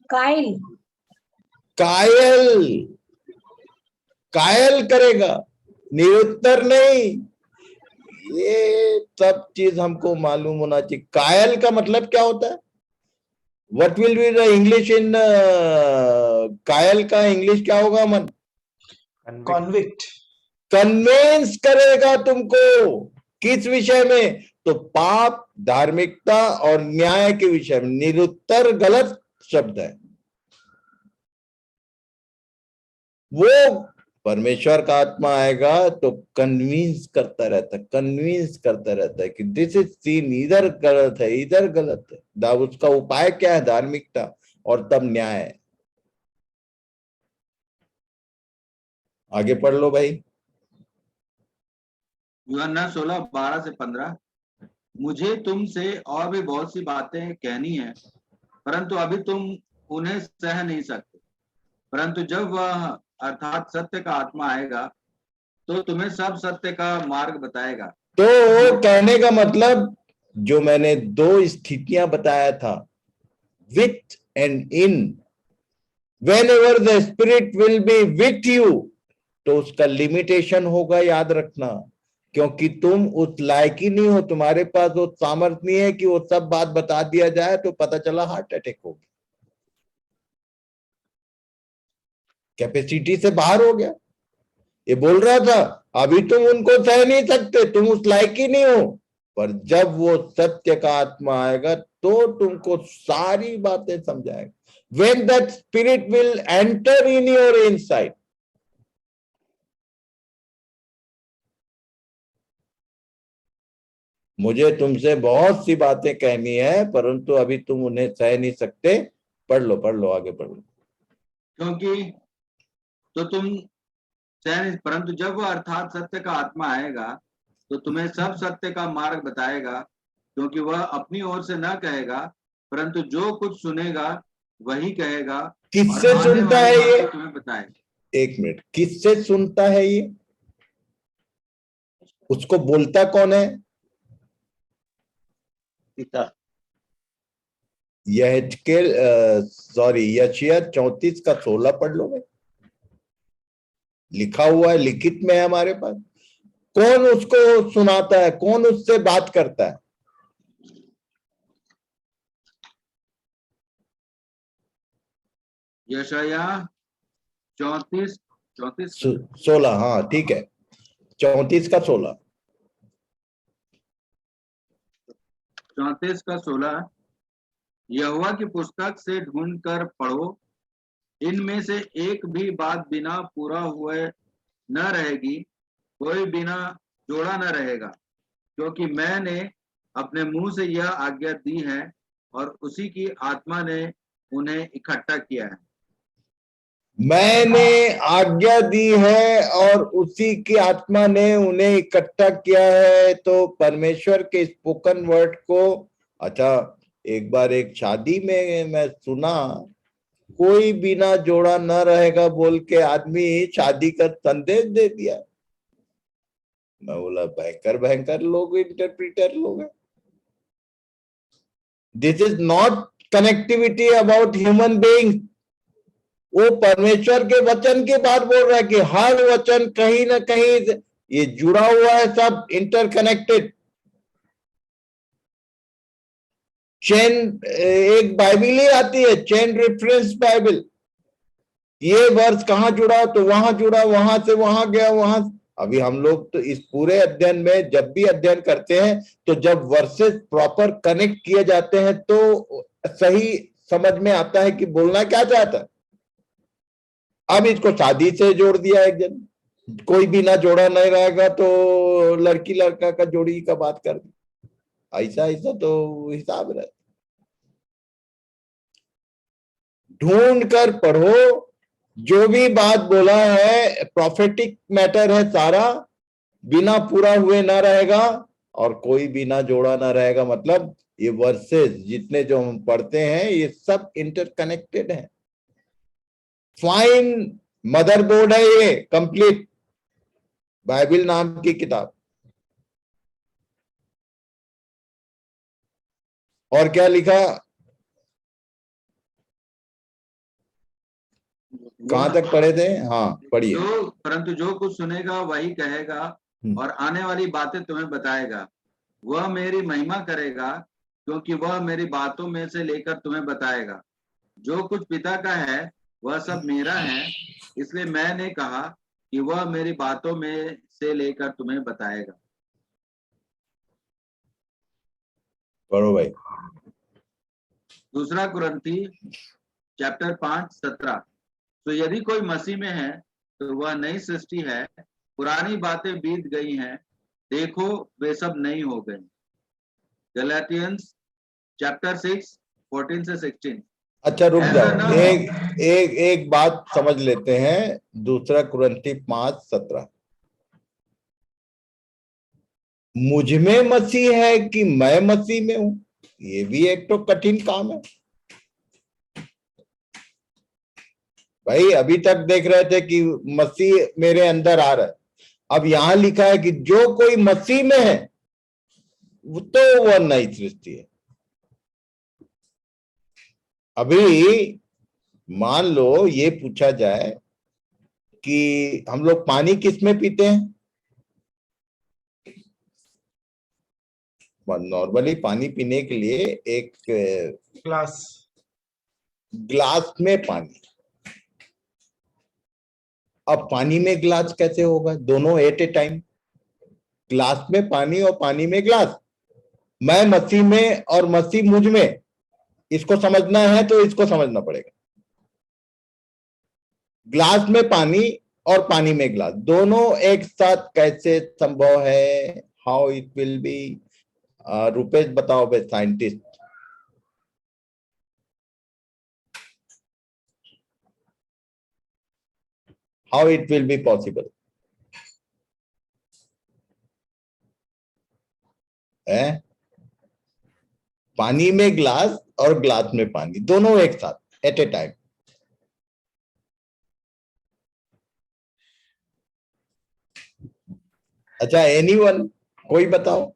कायल कायल, कायल करेगा, निरुत्तर नहीं। ये सब चीज हमको मालूम होना चाहिए। कायल का मतलब क्या होता है? What will be the English in कायल का इंग्लिश क्या होगा मन? कॉन्विक्ट। कन्वेंस करेगा तुमको। किस विषय में? तो पाप, धार्मिकता और न्याय के विषय में। निरुत्तर गलत शब्द है। वो परमेश्वर का आत्मा आएगा तो कन्विंस करता रहता है, कन्विंस करता रहता है कि दिस इज सीन, इधर गलत है, इधर गलत है। उसका उपाय क्या है? धार्मिकता और तब न्याय। आगे पढ़ लो भाई। यूहन्ना 16 12 से 15। मुझे तुमसे और भी बहुत सी बातें कहनी है, परंतु अभी तुम उन्हें सह नहीं सकते। परंतु जब वह अर्थात सत्य का आत्मा आएगा तो तुम्हें सब सत्य का मार्ग बताएगा। तो कहने का मतलब जो मैंने दो स्थितियां बताया था, with and in, whenever the spirit will be with you, तो उसका लिमिटेशन होगा, याद रखना। क्योंकि तुम उस लायक ही नहीं हो, तुम्हारे पास वो सामर्थ्य नहीं है कि वो सब बात बता दिया जाए तो पता चला हार्ट अटैक हो गया, कैपेसिटी से बाहर हो गया। ये बोल रहा था अभी तुम उनको सह नहीं सकते, तुम उस लायक ही नहीं हो, पर जब वो सत्य का आत्मा आएगा तो तुमको सारी बातें समझाएगा। When that spirit will enter in your inside, मुझे तुमसे बहुत सी बातें कहनी है परंतु अभी तुम उन्हें सह नहीं सकते। पढ़ लो आगे पढ़ लो। क्योंकि तो तुम परंतु जब वह अर्थात सत्य का आत्मा आएगा तो तुम्हें सब सत्य का मार्ग बताएगा, क्योंकि वह अपनी ओर से न कहेगा, परंतु जो कुछ सुनेगा वही कहेगा। किससे सुनता है ये? तुम्हें बताएगा। एक मिनट, किससे सुनता है ये? उसको बोलता कौन है? पिता। यशायाह 34 का 16 पढ़ लो भाई, लिखा हुआ है, लिखित में है हमारे पास। कौन उसको सुनाता है? कौन उससे बात करता है? यशायाह 34 16, हाँ ठीक है, 34 का 16। 34 का 16। यहोवा की पुस्तक से ढूंढ कर पढ़ो, इनमें से एक भी बात बिना पूरा हुए न रहेगी, कोई बिना जोड़ा न रहेगा, क्योंकि मैंने अपने मुंह से यह आज्ञा दी है और उसी की आत्मा ने उन्हें इकट्ठा किया है। मैंने आज्ञा दी है और उसी की आत्मा ने उन्हें इकट्ठा किया है। तो परमेश्वर के स्पोकन वर्ड को, अच्छा एक बार एक शादी में मैं सुना, कोई बिना जोड़ा न रहेगा बोल के आदमी शादी का संदेश दे दिया। मैं बोला भयंकर भयंकर लोग, इंटरप्रीटर लोग हैं। This is not connectivity about human being. वो परमेश्वर के वचन की बात बोल रहा है कि हर वचन कहीं ना कहीं ये जुड़ा हुआ है, सब इंटरकनेक्टेड। चेन, एक बाइबल ही आती है, चेन रेफरेंस बाइबल। ये वर्ष कहाँ जुड़ा तो वहां जुड़ा, वहां से वहां गया, वहां। अभी हम लोग तो इस पूरे अध्ययन में जब भी अध्ययन करते हैं तो जब वर्सेस प्रॉपर कनेक्ट किए जाते हैं तो सही समझ में आता है कि बोलना क्या चाहता है। अब इसको शादी से जोड़ दिया एक जन, कोई भी ना जोड़ा नहीं रहेगा तो लड़की लड़का का जोड़ी का बात कर दी। ऐसा ऐसा तो हिसाब रहता। ढूंढ कर पढ़ो, जो भी बात बोला है प्रोफेटिक मैटर है सारा, बिना पूरा हुए ना रहेगा और कोई बिना जोड़ा ना रहेगा। मतलब ये वर्सेस जितने जो हम पढ़ते हैं ये सब इंटरकनेक्टेड है। फाइन मदरबोर्ड है ये, कंप्लीट बाइबल नाम की किताब। और क्या लिखा, कहां तक पढ़े थे? हाँ पढ़िए। परंतु जो कुछ सुनेगा वही कहेगा और आने वाली बातें तुम्हें बताएगा। वह मेरी महिमा करेगा क्योंकि वह मेरी बातों में से लेकर तुम्हें बताएगा। जो कुछ पिता का है वह सब मेरा है, इसलिए मैंने कहा कि वह मेरी बातों में से लेकर तुम्हें बताएगा। पढ़ो भाई। दूसरा कुरिन्थी चैप्टर 5:17। तो यदि कोई मसीह में है तो वह नई सृष्टि है, पुरानी बातें बीत गई हैं, देखो वे सब नई हो गई। गलातियंस चैप्टर 6:14 से 16। अच्छा रुक जाओ, एक बात समझ लेते हैं। दूसरा कुरिन्थी 5:17, मुझ में मसीह है कि मैं मसीह में हूं, ये भी एक तो कठिन काम है भाई। अभी तक देख रहे थे कि मसीह मेरे अंदर आ रहा है, अब यहां लिखा है कि जो कोई मसीह में है तो वह नई सृष्टि है। अभी मान लो ये पूछा जाए कि हम लोग पानी किस में पीते हैं? नॉर्मली पानी पीने के लिए एक ग्लास में पानी। अब पानी में ग्लास कैसे होगा? दोनों एट ए टाइम, ग्लास में पानी और पानी में ग्लास। मैं मसीह में और मसीह मुझ में, इसको समझना है तो इसको समझना पड़ेगा। ग्लास में पानी और पानी में ग्लास, दोनों एक साथ कैसे संभव है? How it will be? Rupesh बताओ बे, scientist. How it will be possible है? पानी में ग्लास और ग्लास में पानी, दोनों एक साथ एट ए टाइम। अच्छा एनीवन, कोई बताओ।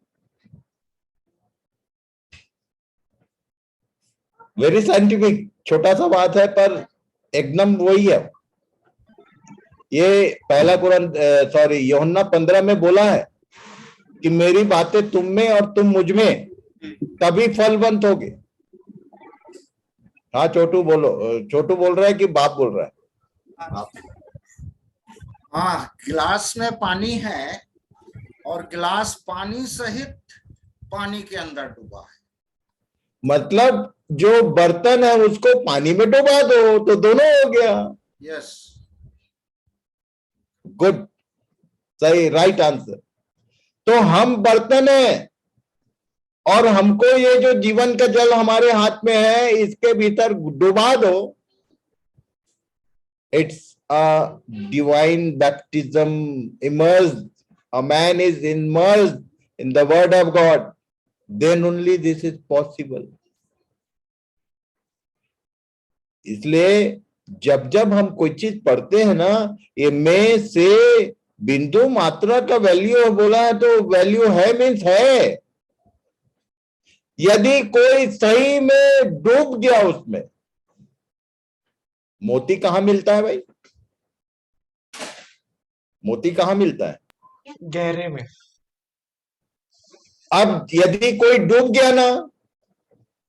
वेरी साइंटिफिक, छोटा सा बात है पर एकदम वही है। ये पहला सॉरी यूहन्ना 15 में बोला है कि मेरी बातें तुम में और तुम मुझ में, तभी फलवंत होगे। हाँ छोटू बोलो। छोटू बोल रहा है कि बाप बोल रहा है? हाँ, गिलास में पानी है और गिलास पानी सहित पानी के अंदर डूबा है। मतलब जो बर्तन है उसको पानी में डुबा दो तो दोनों हो गया। यस, गुड, सही, राइट आंसर। तो हम बर्तन है और हमको ये जो जीवन का जल हमारे हाथ में है इसके भीतर डुबा दो। It's a divine baptism, immersed, a man is immersed in the word of God, then only this is possible. इसलिए जब जब हम कोई चीज पढ़ते हैं ना, ये में से बिंदु मात्रा का वैल्यू बोला है तो वैल्यू है मीन्स है। यदि कोई सही में डूब गया उसमें, मोती कहां मिलता है भाई? मोती कहां मिलता है? गहरे में। अब यदि कोई डूब गया ना,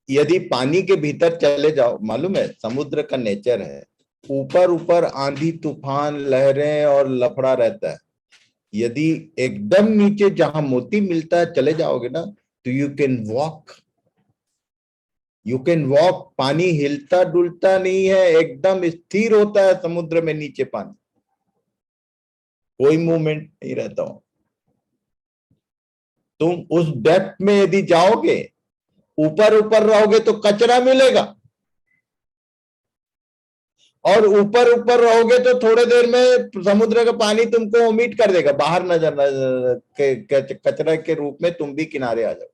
यदि पानी के भीतर चले जाओ, मालूम है समुद्र का नेचर है, ऊपर ऊपर आंधी तूफान लहरें और लफड़ा रहता है। यदि एकदम नीचे जहां मोती मिलता है चले जाओगे ना, तो यू कैन वॉक, पानी हिलता डुलता नहीं है, एकदम स्थिर होता है समुद्र में नीचे पानी, कोई मूवमेंट नहीं रहता हो। तुम उस डेप्थ में यदि जाओगे, ऊपर ऊपर रहोगे तो कचरा मिलेगा, और ऊपर ऊपर रहोगे तो थोड़े देर में समुद्र का पानी तुमको ओमिट कर देगा, बाहर नजर कचरा के रूप में तुम भी किनारे आ जाओ।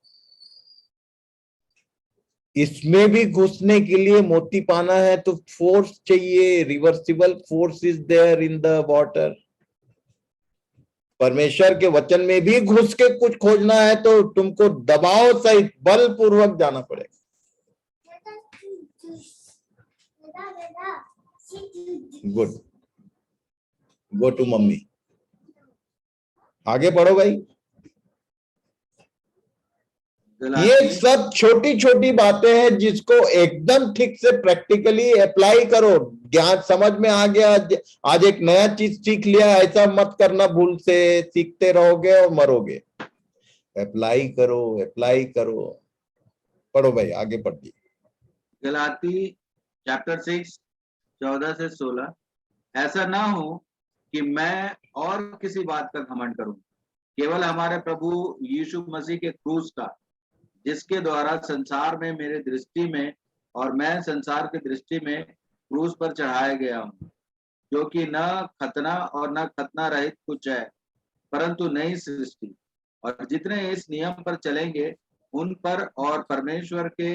इसमें भी घुसने के लिए मोती पाना है तो फोर्स चाहिए, reversible force is there in the water. परमेश्वर के वचन में भी घुस के कुछ खोजना है तो तुमको दबाव सहित बल पूर्वक जाना पड़ेगा। गुड, गो टू मम्मी, आगे पढ़ो भाई। ये सब छोटी छोटी बातें हैं जिसको एकदम ठीक से प्रैक्टिकली अप्लाई करो। ज्ञान समझ में आ गया, आज एक नया चीज सीख लिया, ऐसा मत करना भूल से, सीखते रहोगे और मरोगे। अप्लाई करो, अप्लाई करो। पढ़ो भाई, आगे पढ़िए। गलाती चैप्टर 6 14 से 16। ऐसा ना हो कि मैं और किसी बात का घमंड करूं, केवल हमारे प्रभु यीशु मसीह के क्रूस का, जिसके द्वारा संसार में मेरे दृष्टि में और मैं संसार की दृष्टि में क्रूस पर चढ़ाया गया हूँ, जो कि न खतना और न खतना रहित कुछ है, परंतु नई सृष्टि। और जितने इस नियम पर चलेंगे उन पर और परमेश्वर के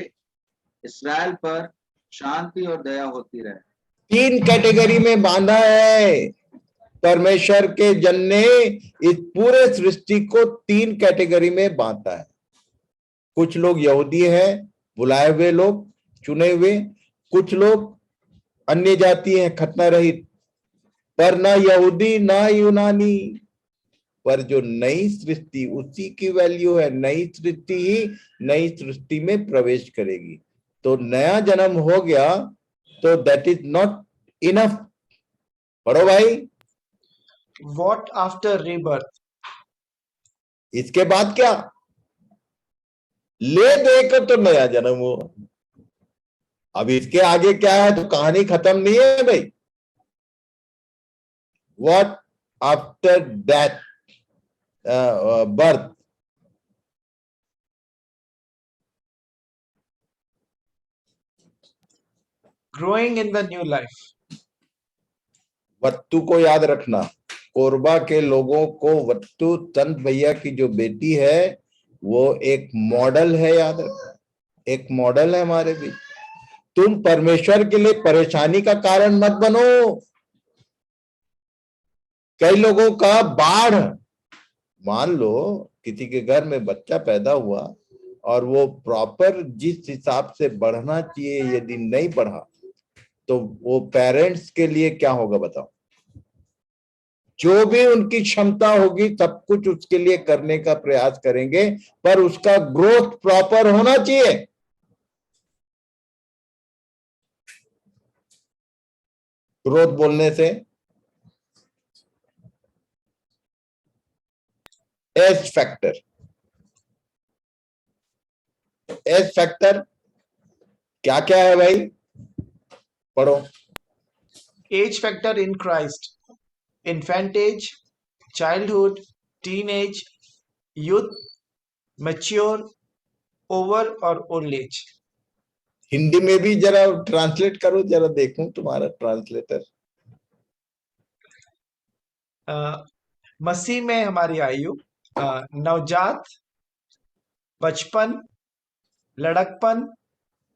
इस्राएल पर शांति और दया होती रहे। 3 कैटेगरी में बांधा है परमेश्वर के जन ने, इस पूरे सृष्टि को 3 कैटेगरी में बांटा है। कुछ लोग यहूदी हैं, बुलाए हुए लोग, चुने हुए, कुछ लोग अन्य जाति हैं, खतना रहित, पर ना यहूदी ना यूनानी, पर जो नई सृष्टि उसी की वैल्यू है। नई सृष्टि ही नई सृष्टि में प्रवेश करेगी। तो नया जन्म हो गया तो दैट इज नॉट इनफ। पढ़ो भाई। What after rebirth? इसके बाद क्या? ले देकर तो नया जन्म हो। अब इसके आगे क्या है तो कहानी खत्म नहीं है भाई। What after that birth? Growing in the new life. वत्तु को याद रखना, कोरबा के लोगों को वत्तु चंद भैया की जो बेटी है वो एक मॉडल है, याद रखना, एक मॉडल है हमारे बीच। तुम परमेश्वर के लिए परेशानी का कारण मत बनो। कई लोगों का बाढ़, मान लो किसी के घर में बच्चा पैदा हुआ और वो प्रॉपर जिस हिसाब से बढ़ना चाहिए यदि नहीं बढ़ा तो वो पेरेंट्स के लिए क्या होगा बताओ? जो भी उनकी क्षमता होगी सब कुछ उसके लिए करने का प्रयास करेंगे, पर उसका ग्रोथ प्रॉपर होना चाहिए। ग्रोथ बोलने से एज फैक्टर, एज फैक्टर क्या क्या है भाई? पढ़ो। Age factor in Christ. Infant age, childhood, teenage, youth, mature, over और old age. हिंदी में भी जरा ट्रांसलेट करो, जरा देखूं तुम्हारा ट्रांसलेटर। मसीह में हमारी आयु, नवजात, बचपन, लड़कपन,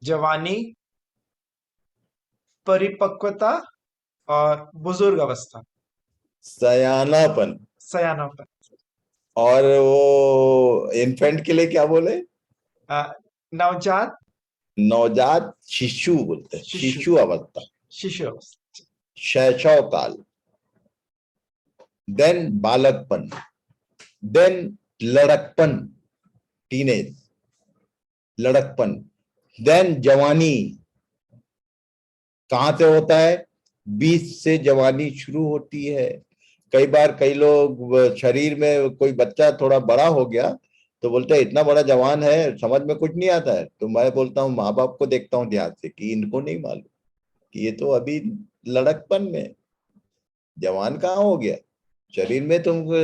जवानी, परिपक्वता और बुजुर्ग अवस्था, सयानापन। सयानापन। और वो इन्फेंट के लिए क्या बोले? नवजात, नवजात शिशु बोलते हैं, शिशु अवस्था, शिशु अवस्था, शैशव काल, देन बालकपन, देन लड़कपन, टीनेज, लड़कपन, देन जवानी। कहां से होता है? 20 से जवानी शुरू होती है। कई बार कई लोग शरीर में कोई बच्चा थोड़ा बड़ा हो गया तो बोलते हैं इतना बड़ा जवान है, समझ में कुछ नहीं आता है। तो मैं बोलता हूँ माँ बाप को देखता हूँ ध्यान से कि इनको नहीं मालूम कि ये तो अभी लड़कपन में, जवान कहाँ हो गया, शरीर में तुमको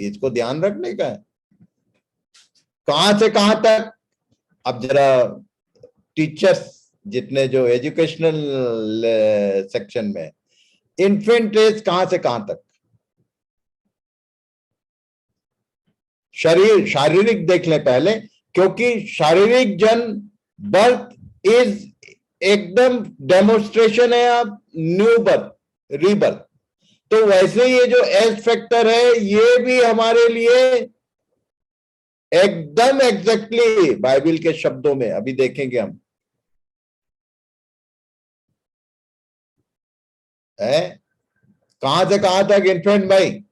इसको ध्यान रखने का है। कहां से कहां तक? अब जरा टीचर्स जितने जो एजुकेशनल सेक्शन में, इन्फेंट एज कहां से कहां तक? शरीर, शारीरिक देख ले पहले, क्योंकि शारीरिक जन्म, बर्थ इज एकदम डेमोन्स्ट्रेशन है आप न्यू बर्थ, रीबर्थ। तो वैसे ये जो एज फैक्टर है ये भी हमारे लिए एकदम एग्जैक्टली बाइबल के शब्दों में अभी देखेंगे हम है। कहां से कहां तक इन्फेंट भाई?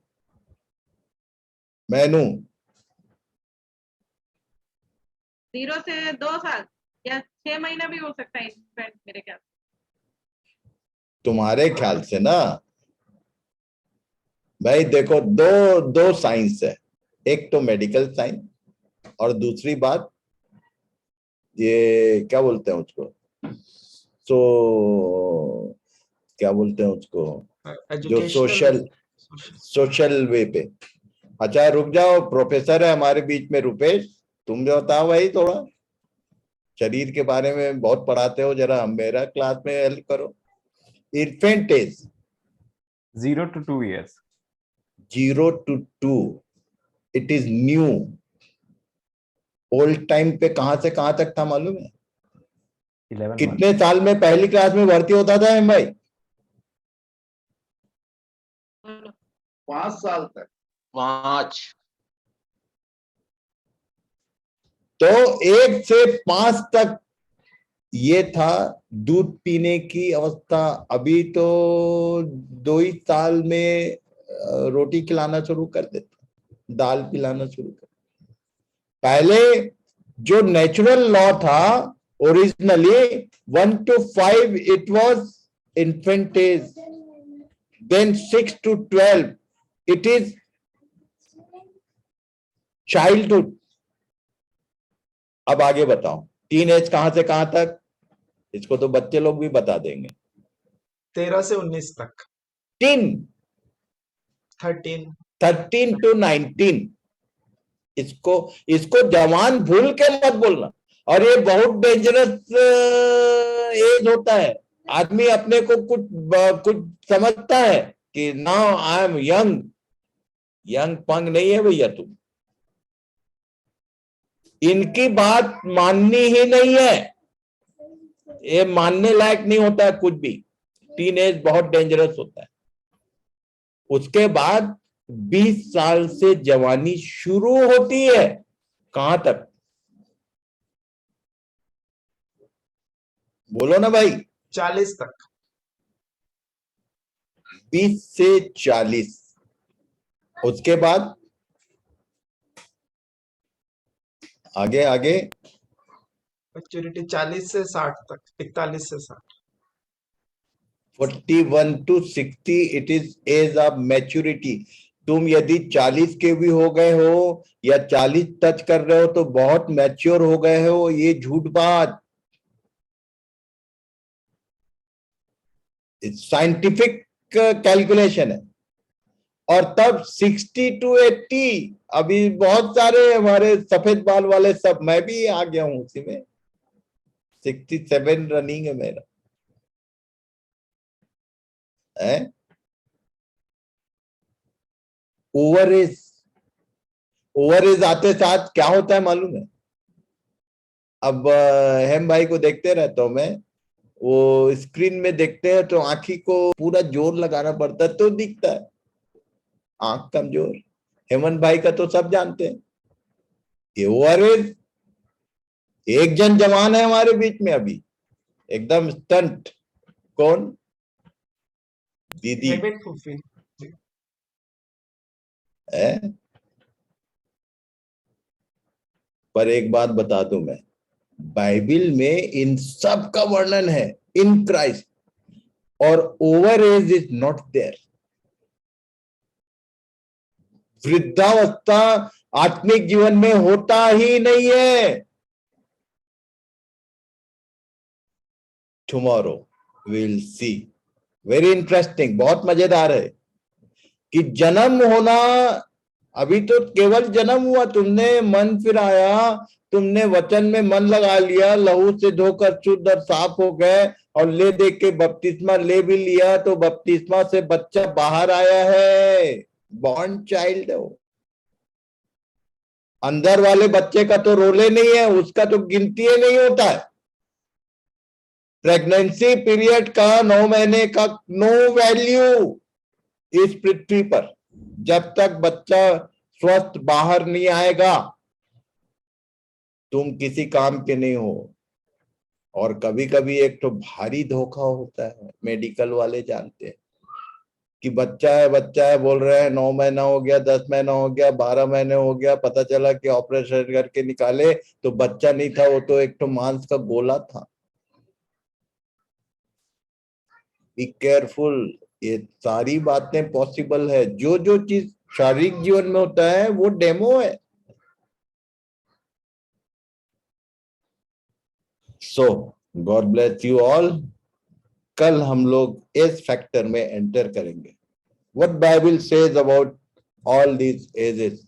मैनू 0 से 2 साल या 6 महीना भी हो सकता है इन्फेंट मेरे ख्याल से। तुम्हारे ख्याल से ना भाई, देखो दो दो साइंस है, एक तो मेडिकल साइंस और दूसरी बात ये क्या बोलते हैं उसको, तो क्या बोलते हैं उसको, जो एजुकेशनल सोशल वे पे। अच्छा रुक जाओ, प्रोफेसर है हमारे बीच में रुपेश, तुम जो बताओ भाई, थोड़ा शरीर के बारे में बहुत पढ़ाते हो, जरा मेरा क्लास में हेल्प करो। Infant age 0 to 2 years. 0 to 2, it is new. Old time पे कहां से कहां तक था मालूम है? 11 कितने months. साल में पहली क्लास में भर्ती होता था हम भाई? 5 साल तक। 5। तो 1 से 5 तक ये था दूध पीने की अवस्था। अभी तो 2 ही साल में रोटी खिलाना शुरू कर देता, दाल पिलाना शुरू कर। पहले जो नेचुरल लॉ था originally 1 to 5 it was infant age, then 6 to 12 it is childhood. अब आगे बताओ टीन एज कहां से कहां तक? इसको तो बच्चे लोग भी बता देंगे। 13 से 19 तक, टीन 13 13 to 19, इसको इसको जवान भूल के मत बोलना। और ये बहुत डेंजरस एज होता है। आदमी अपने को कुछ कुछ समझता है कि now I am young. Young पंग नहीं है भैया तुम, इनकी बात माननी ही नहीं है, ये मानने लायक नहीं होता है कुछ भी। टीन एज बहुत डेंजरस होता है। उसके बाद 20 साल से जवानी शुरू होती है। कहां तक? बोलो ना भाई। 40 तक, 20 से 40। उसके बाद आगे आगे मैच्योरिटी 40 से 60 तक, 41 से 60। 41 to 60 it is age of maturity. तुम यदि 40 के भी हो गए हो या 40 टच कर रहे हो तो बहुत मैच्योर हो गए हो, ये झूठ बात। साइंटिफिक कैलकुलेशन है। और तब 60 to 80, अभी बहुत सारे हमारे सफेद बाल वाले सब, मैं भी आ गया हूं उसी में, 67 रनिंग है मेरा है। ओवर एज, ओवर एज आते साथ क्या होता है मालूम है? अब हेम भाई को देखते रहता हूं मैं, वो स्क्रीन में देखते हैं तो आंखी को पूरा जोर लगाना पड़ता है तो दिखता है, आंख कमजोर। हेमंत भाई का तो सब जानते हैं। ये ओवर एज। एक जन जवान है हमारे बीच में अभी, एकदम स्टंट। कौन? दीदी हेमंत फूफी। है। पर एक बात बता दूं मैं, बाइबल में इन सब का वर्णन है इन क्राइस्ट, और over age is not there. वृद्धावस्था आत्मिक जीवन में होता ही नहीं है। Tomorrow will see, very interesting, बहुत मजेदार है कि जन्म होना, अभी तो केवल जन्म हुआ, तुमने मन फिराया, तुमने वचन में मन लगा लिया, लहू से धोकर शुद्ध और साफ हो गए, और ले दे के बपतिस्मा ले भी लिया, तो बपतिस्मा से बच्चा बाहर आया है, बॉर्न चाइल्ड हो। अंदर वाले बच्चे का तो रोले नहीं है, उसका तो गिनती ही नहीं होता है। प्रेगनेंसी पीरियड का 9 महीने का नो वैल्यू इस पृथ्वी पर, जब तक बच्चा स्वस्थ बाहर नहीं आएगा तुम किसी काम के नहीं हो। और कभी कभी एक तो भारी धोखा होता है, मेडिकल वाले जानते हैं कि बच्चा है बोल रहे हैं, 9 महीना हो गया, 10 महीना हो गया, 12 महीने हो गया, पता चला कि ऑपरेशन करके निकाले तो बच्चा नहीं था, वो तो एक तो मांस का गोला था। बी केयरफुल, ये सारी बातें पॉसिबल है। जो जो चीज शारीरिक जीवन में होता है वो डेमो है। So God bless you all. कल हम लोग एज फैक्टर में एंटर करेंगे। What Bible says about all these edges.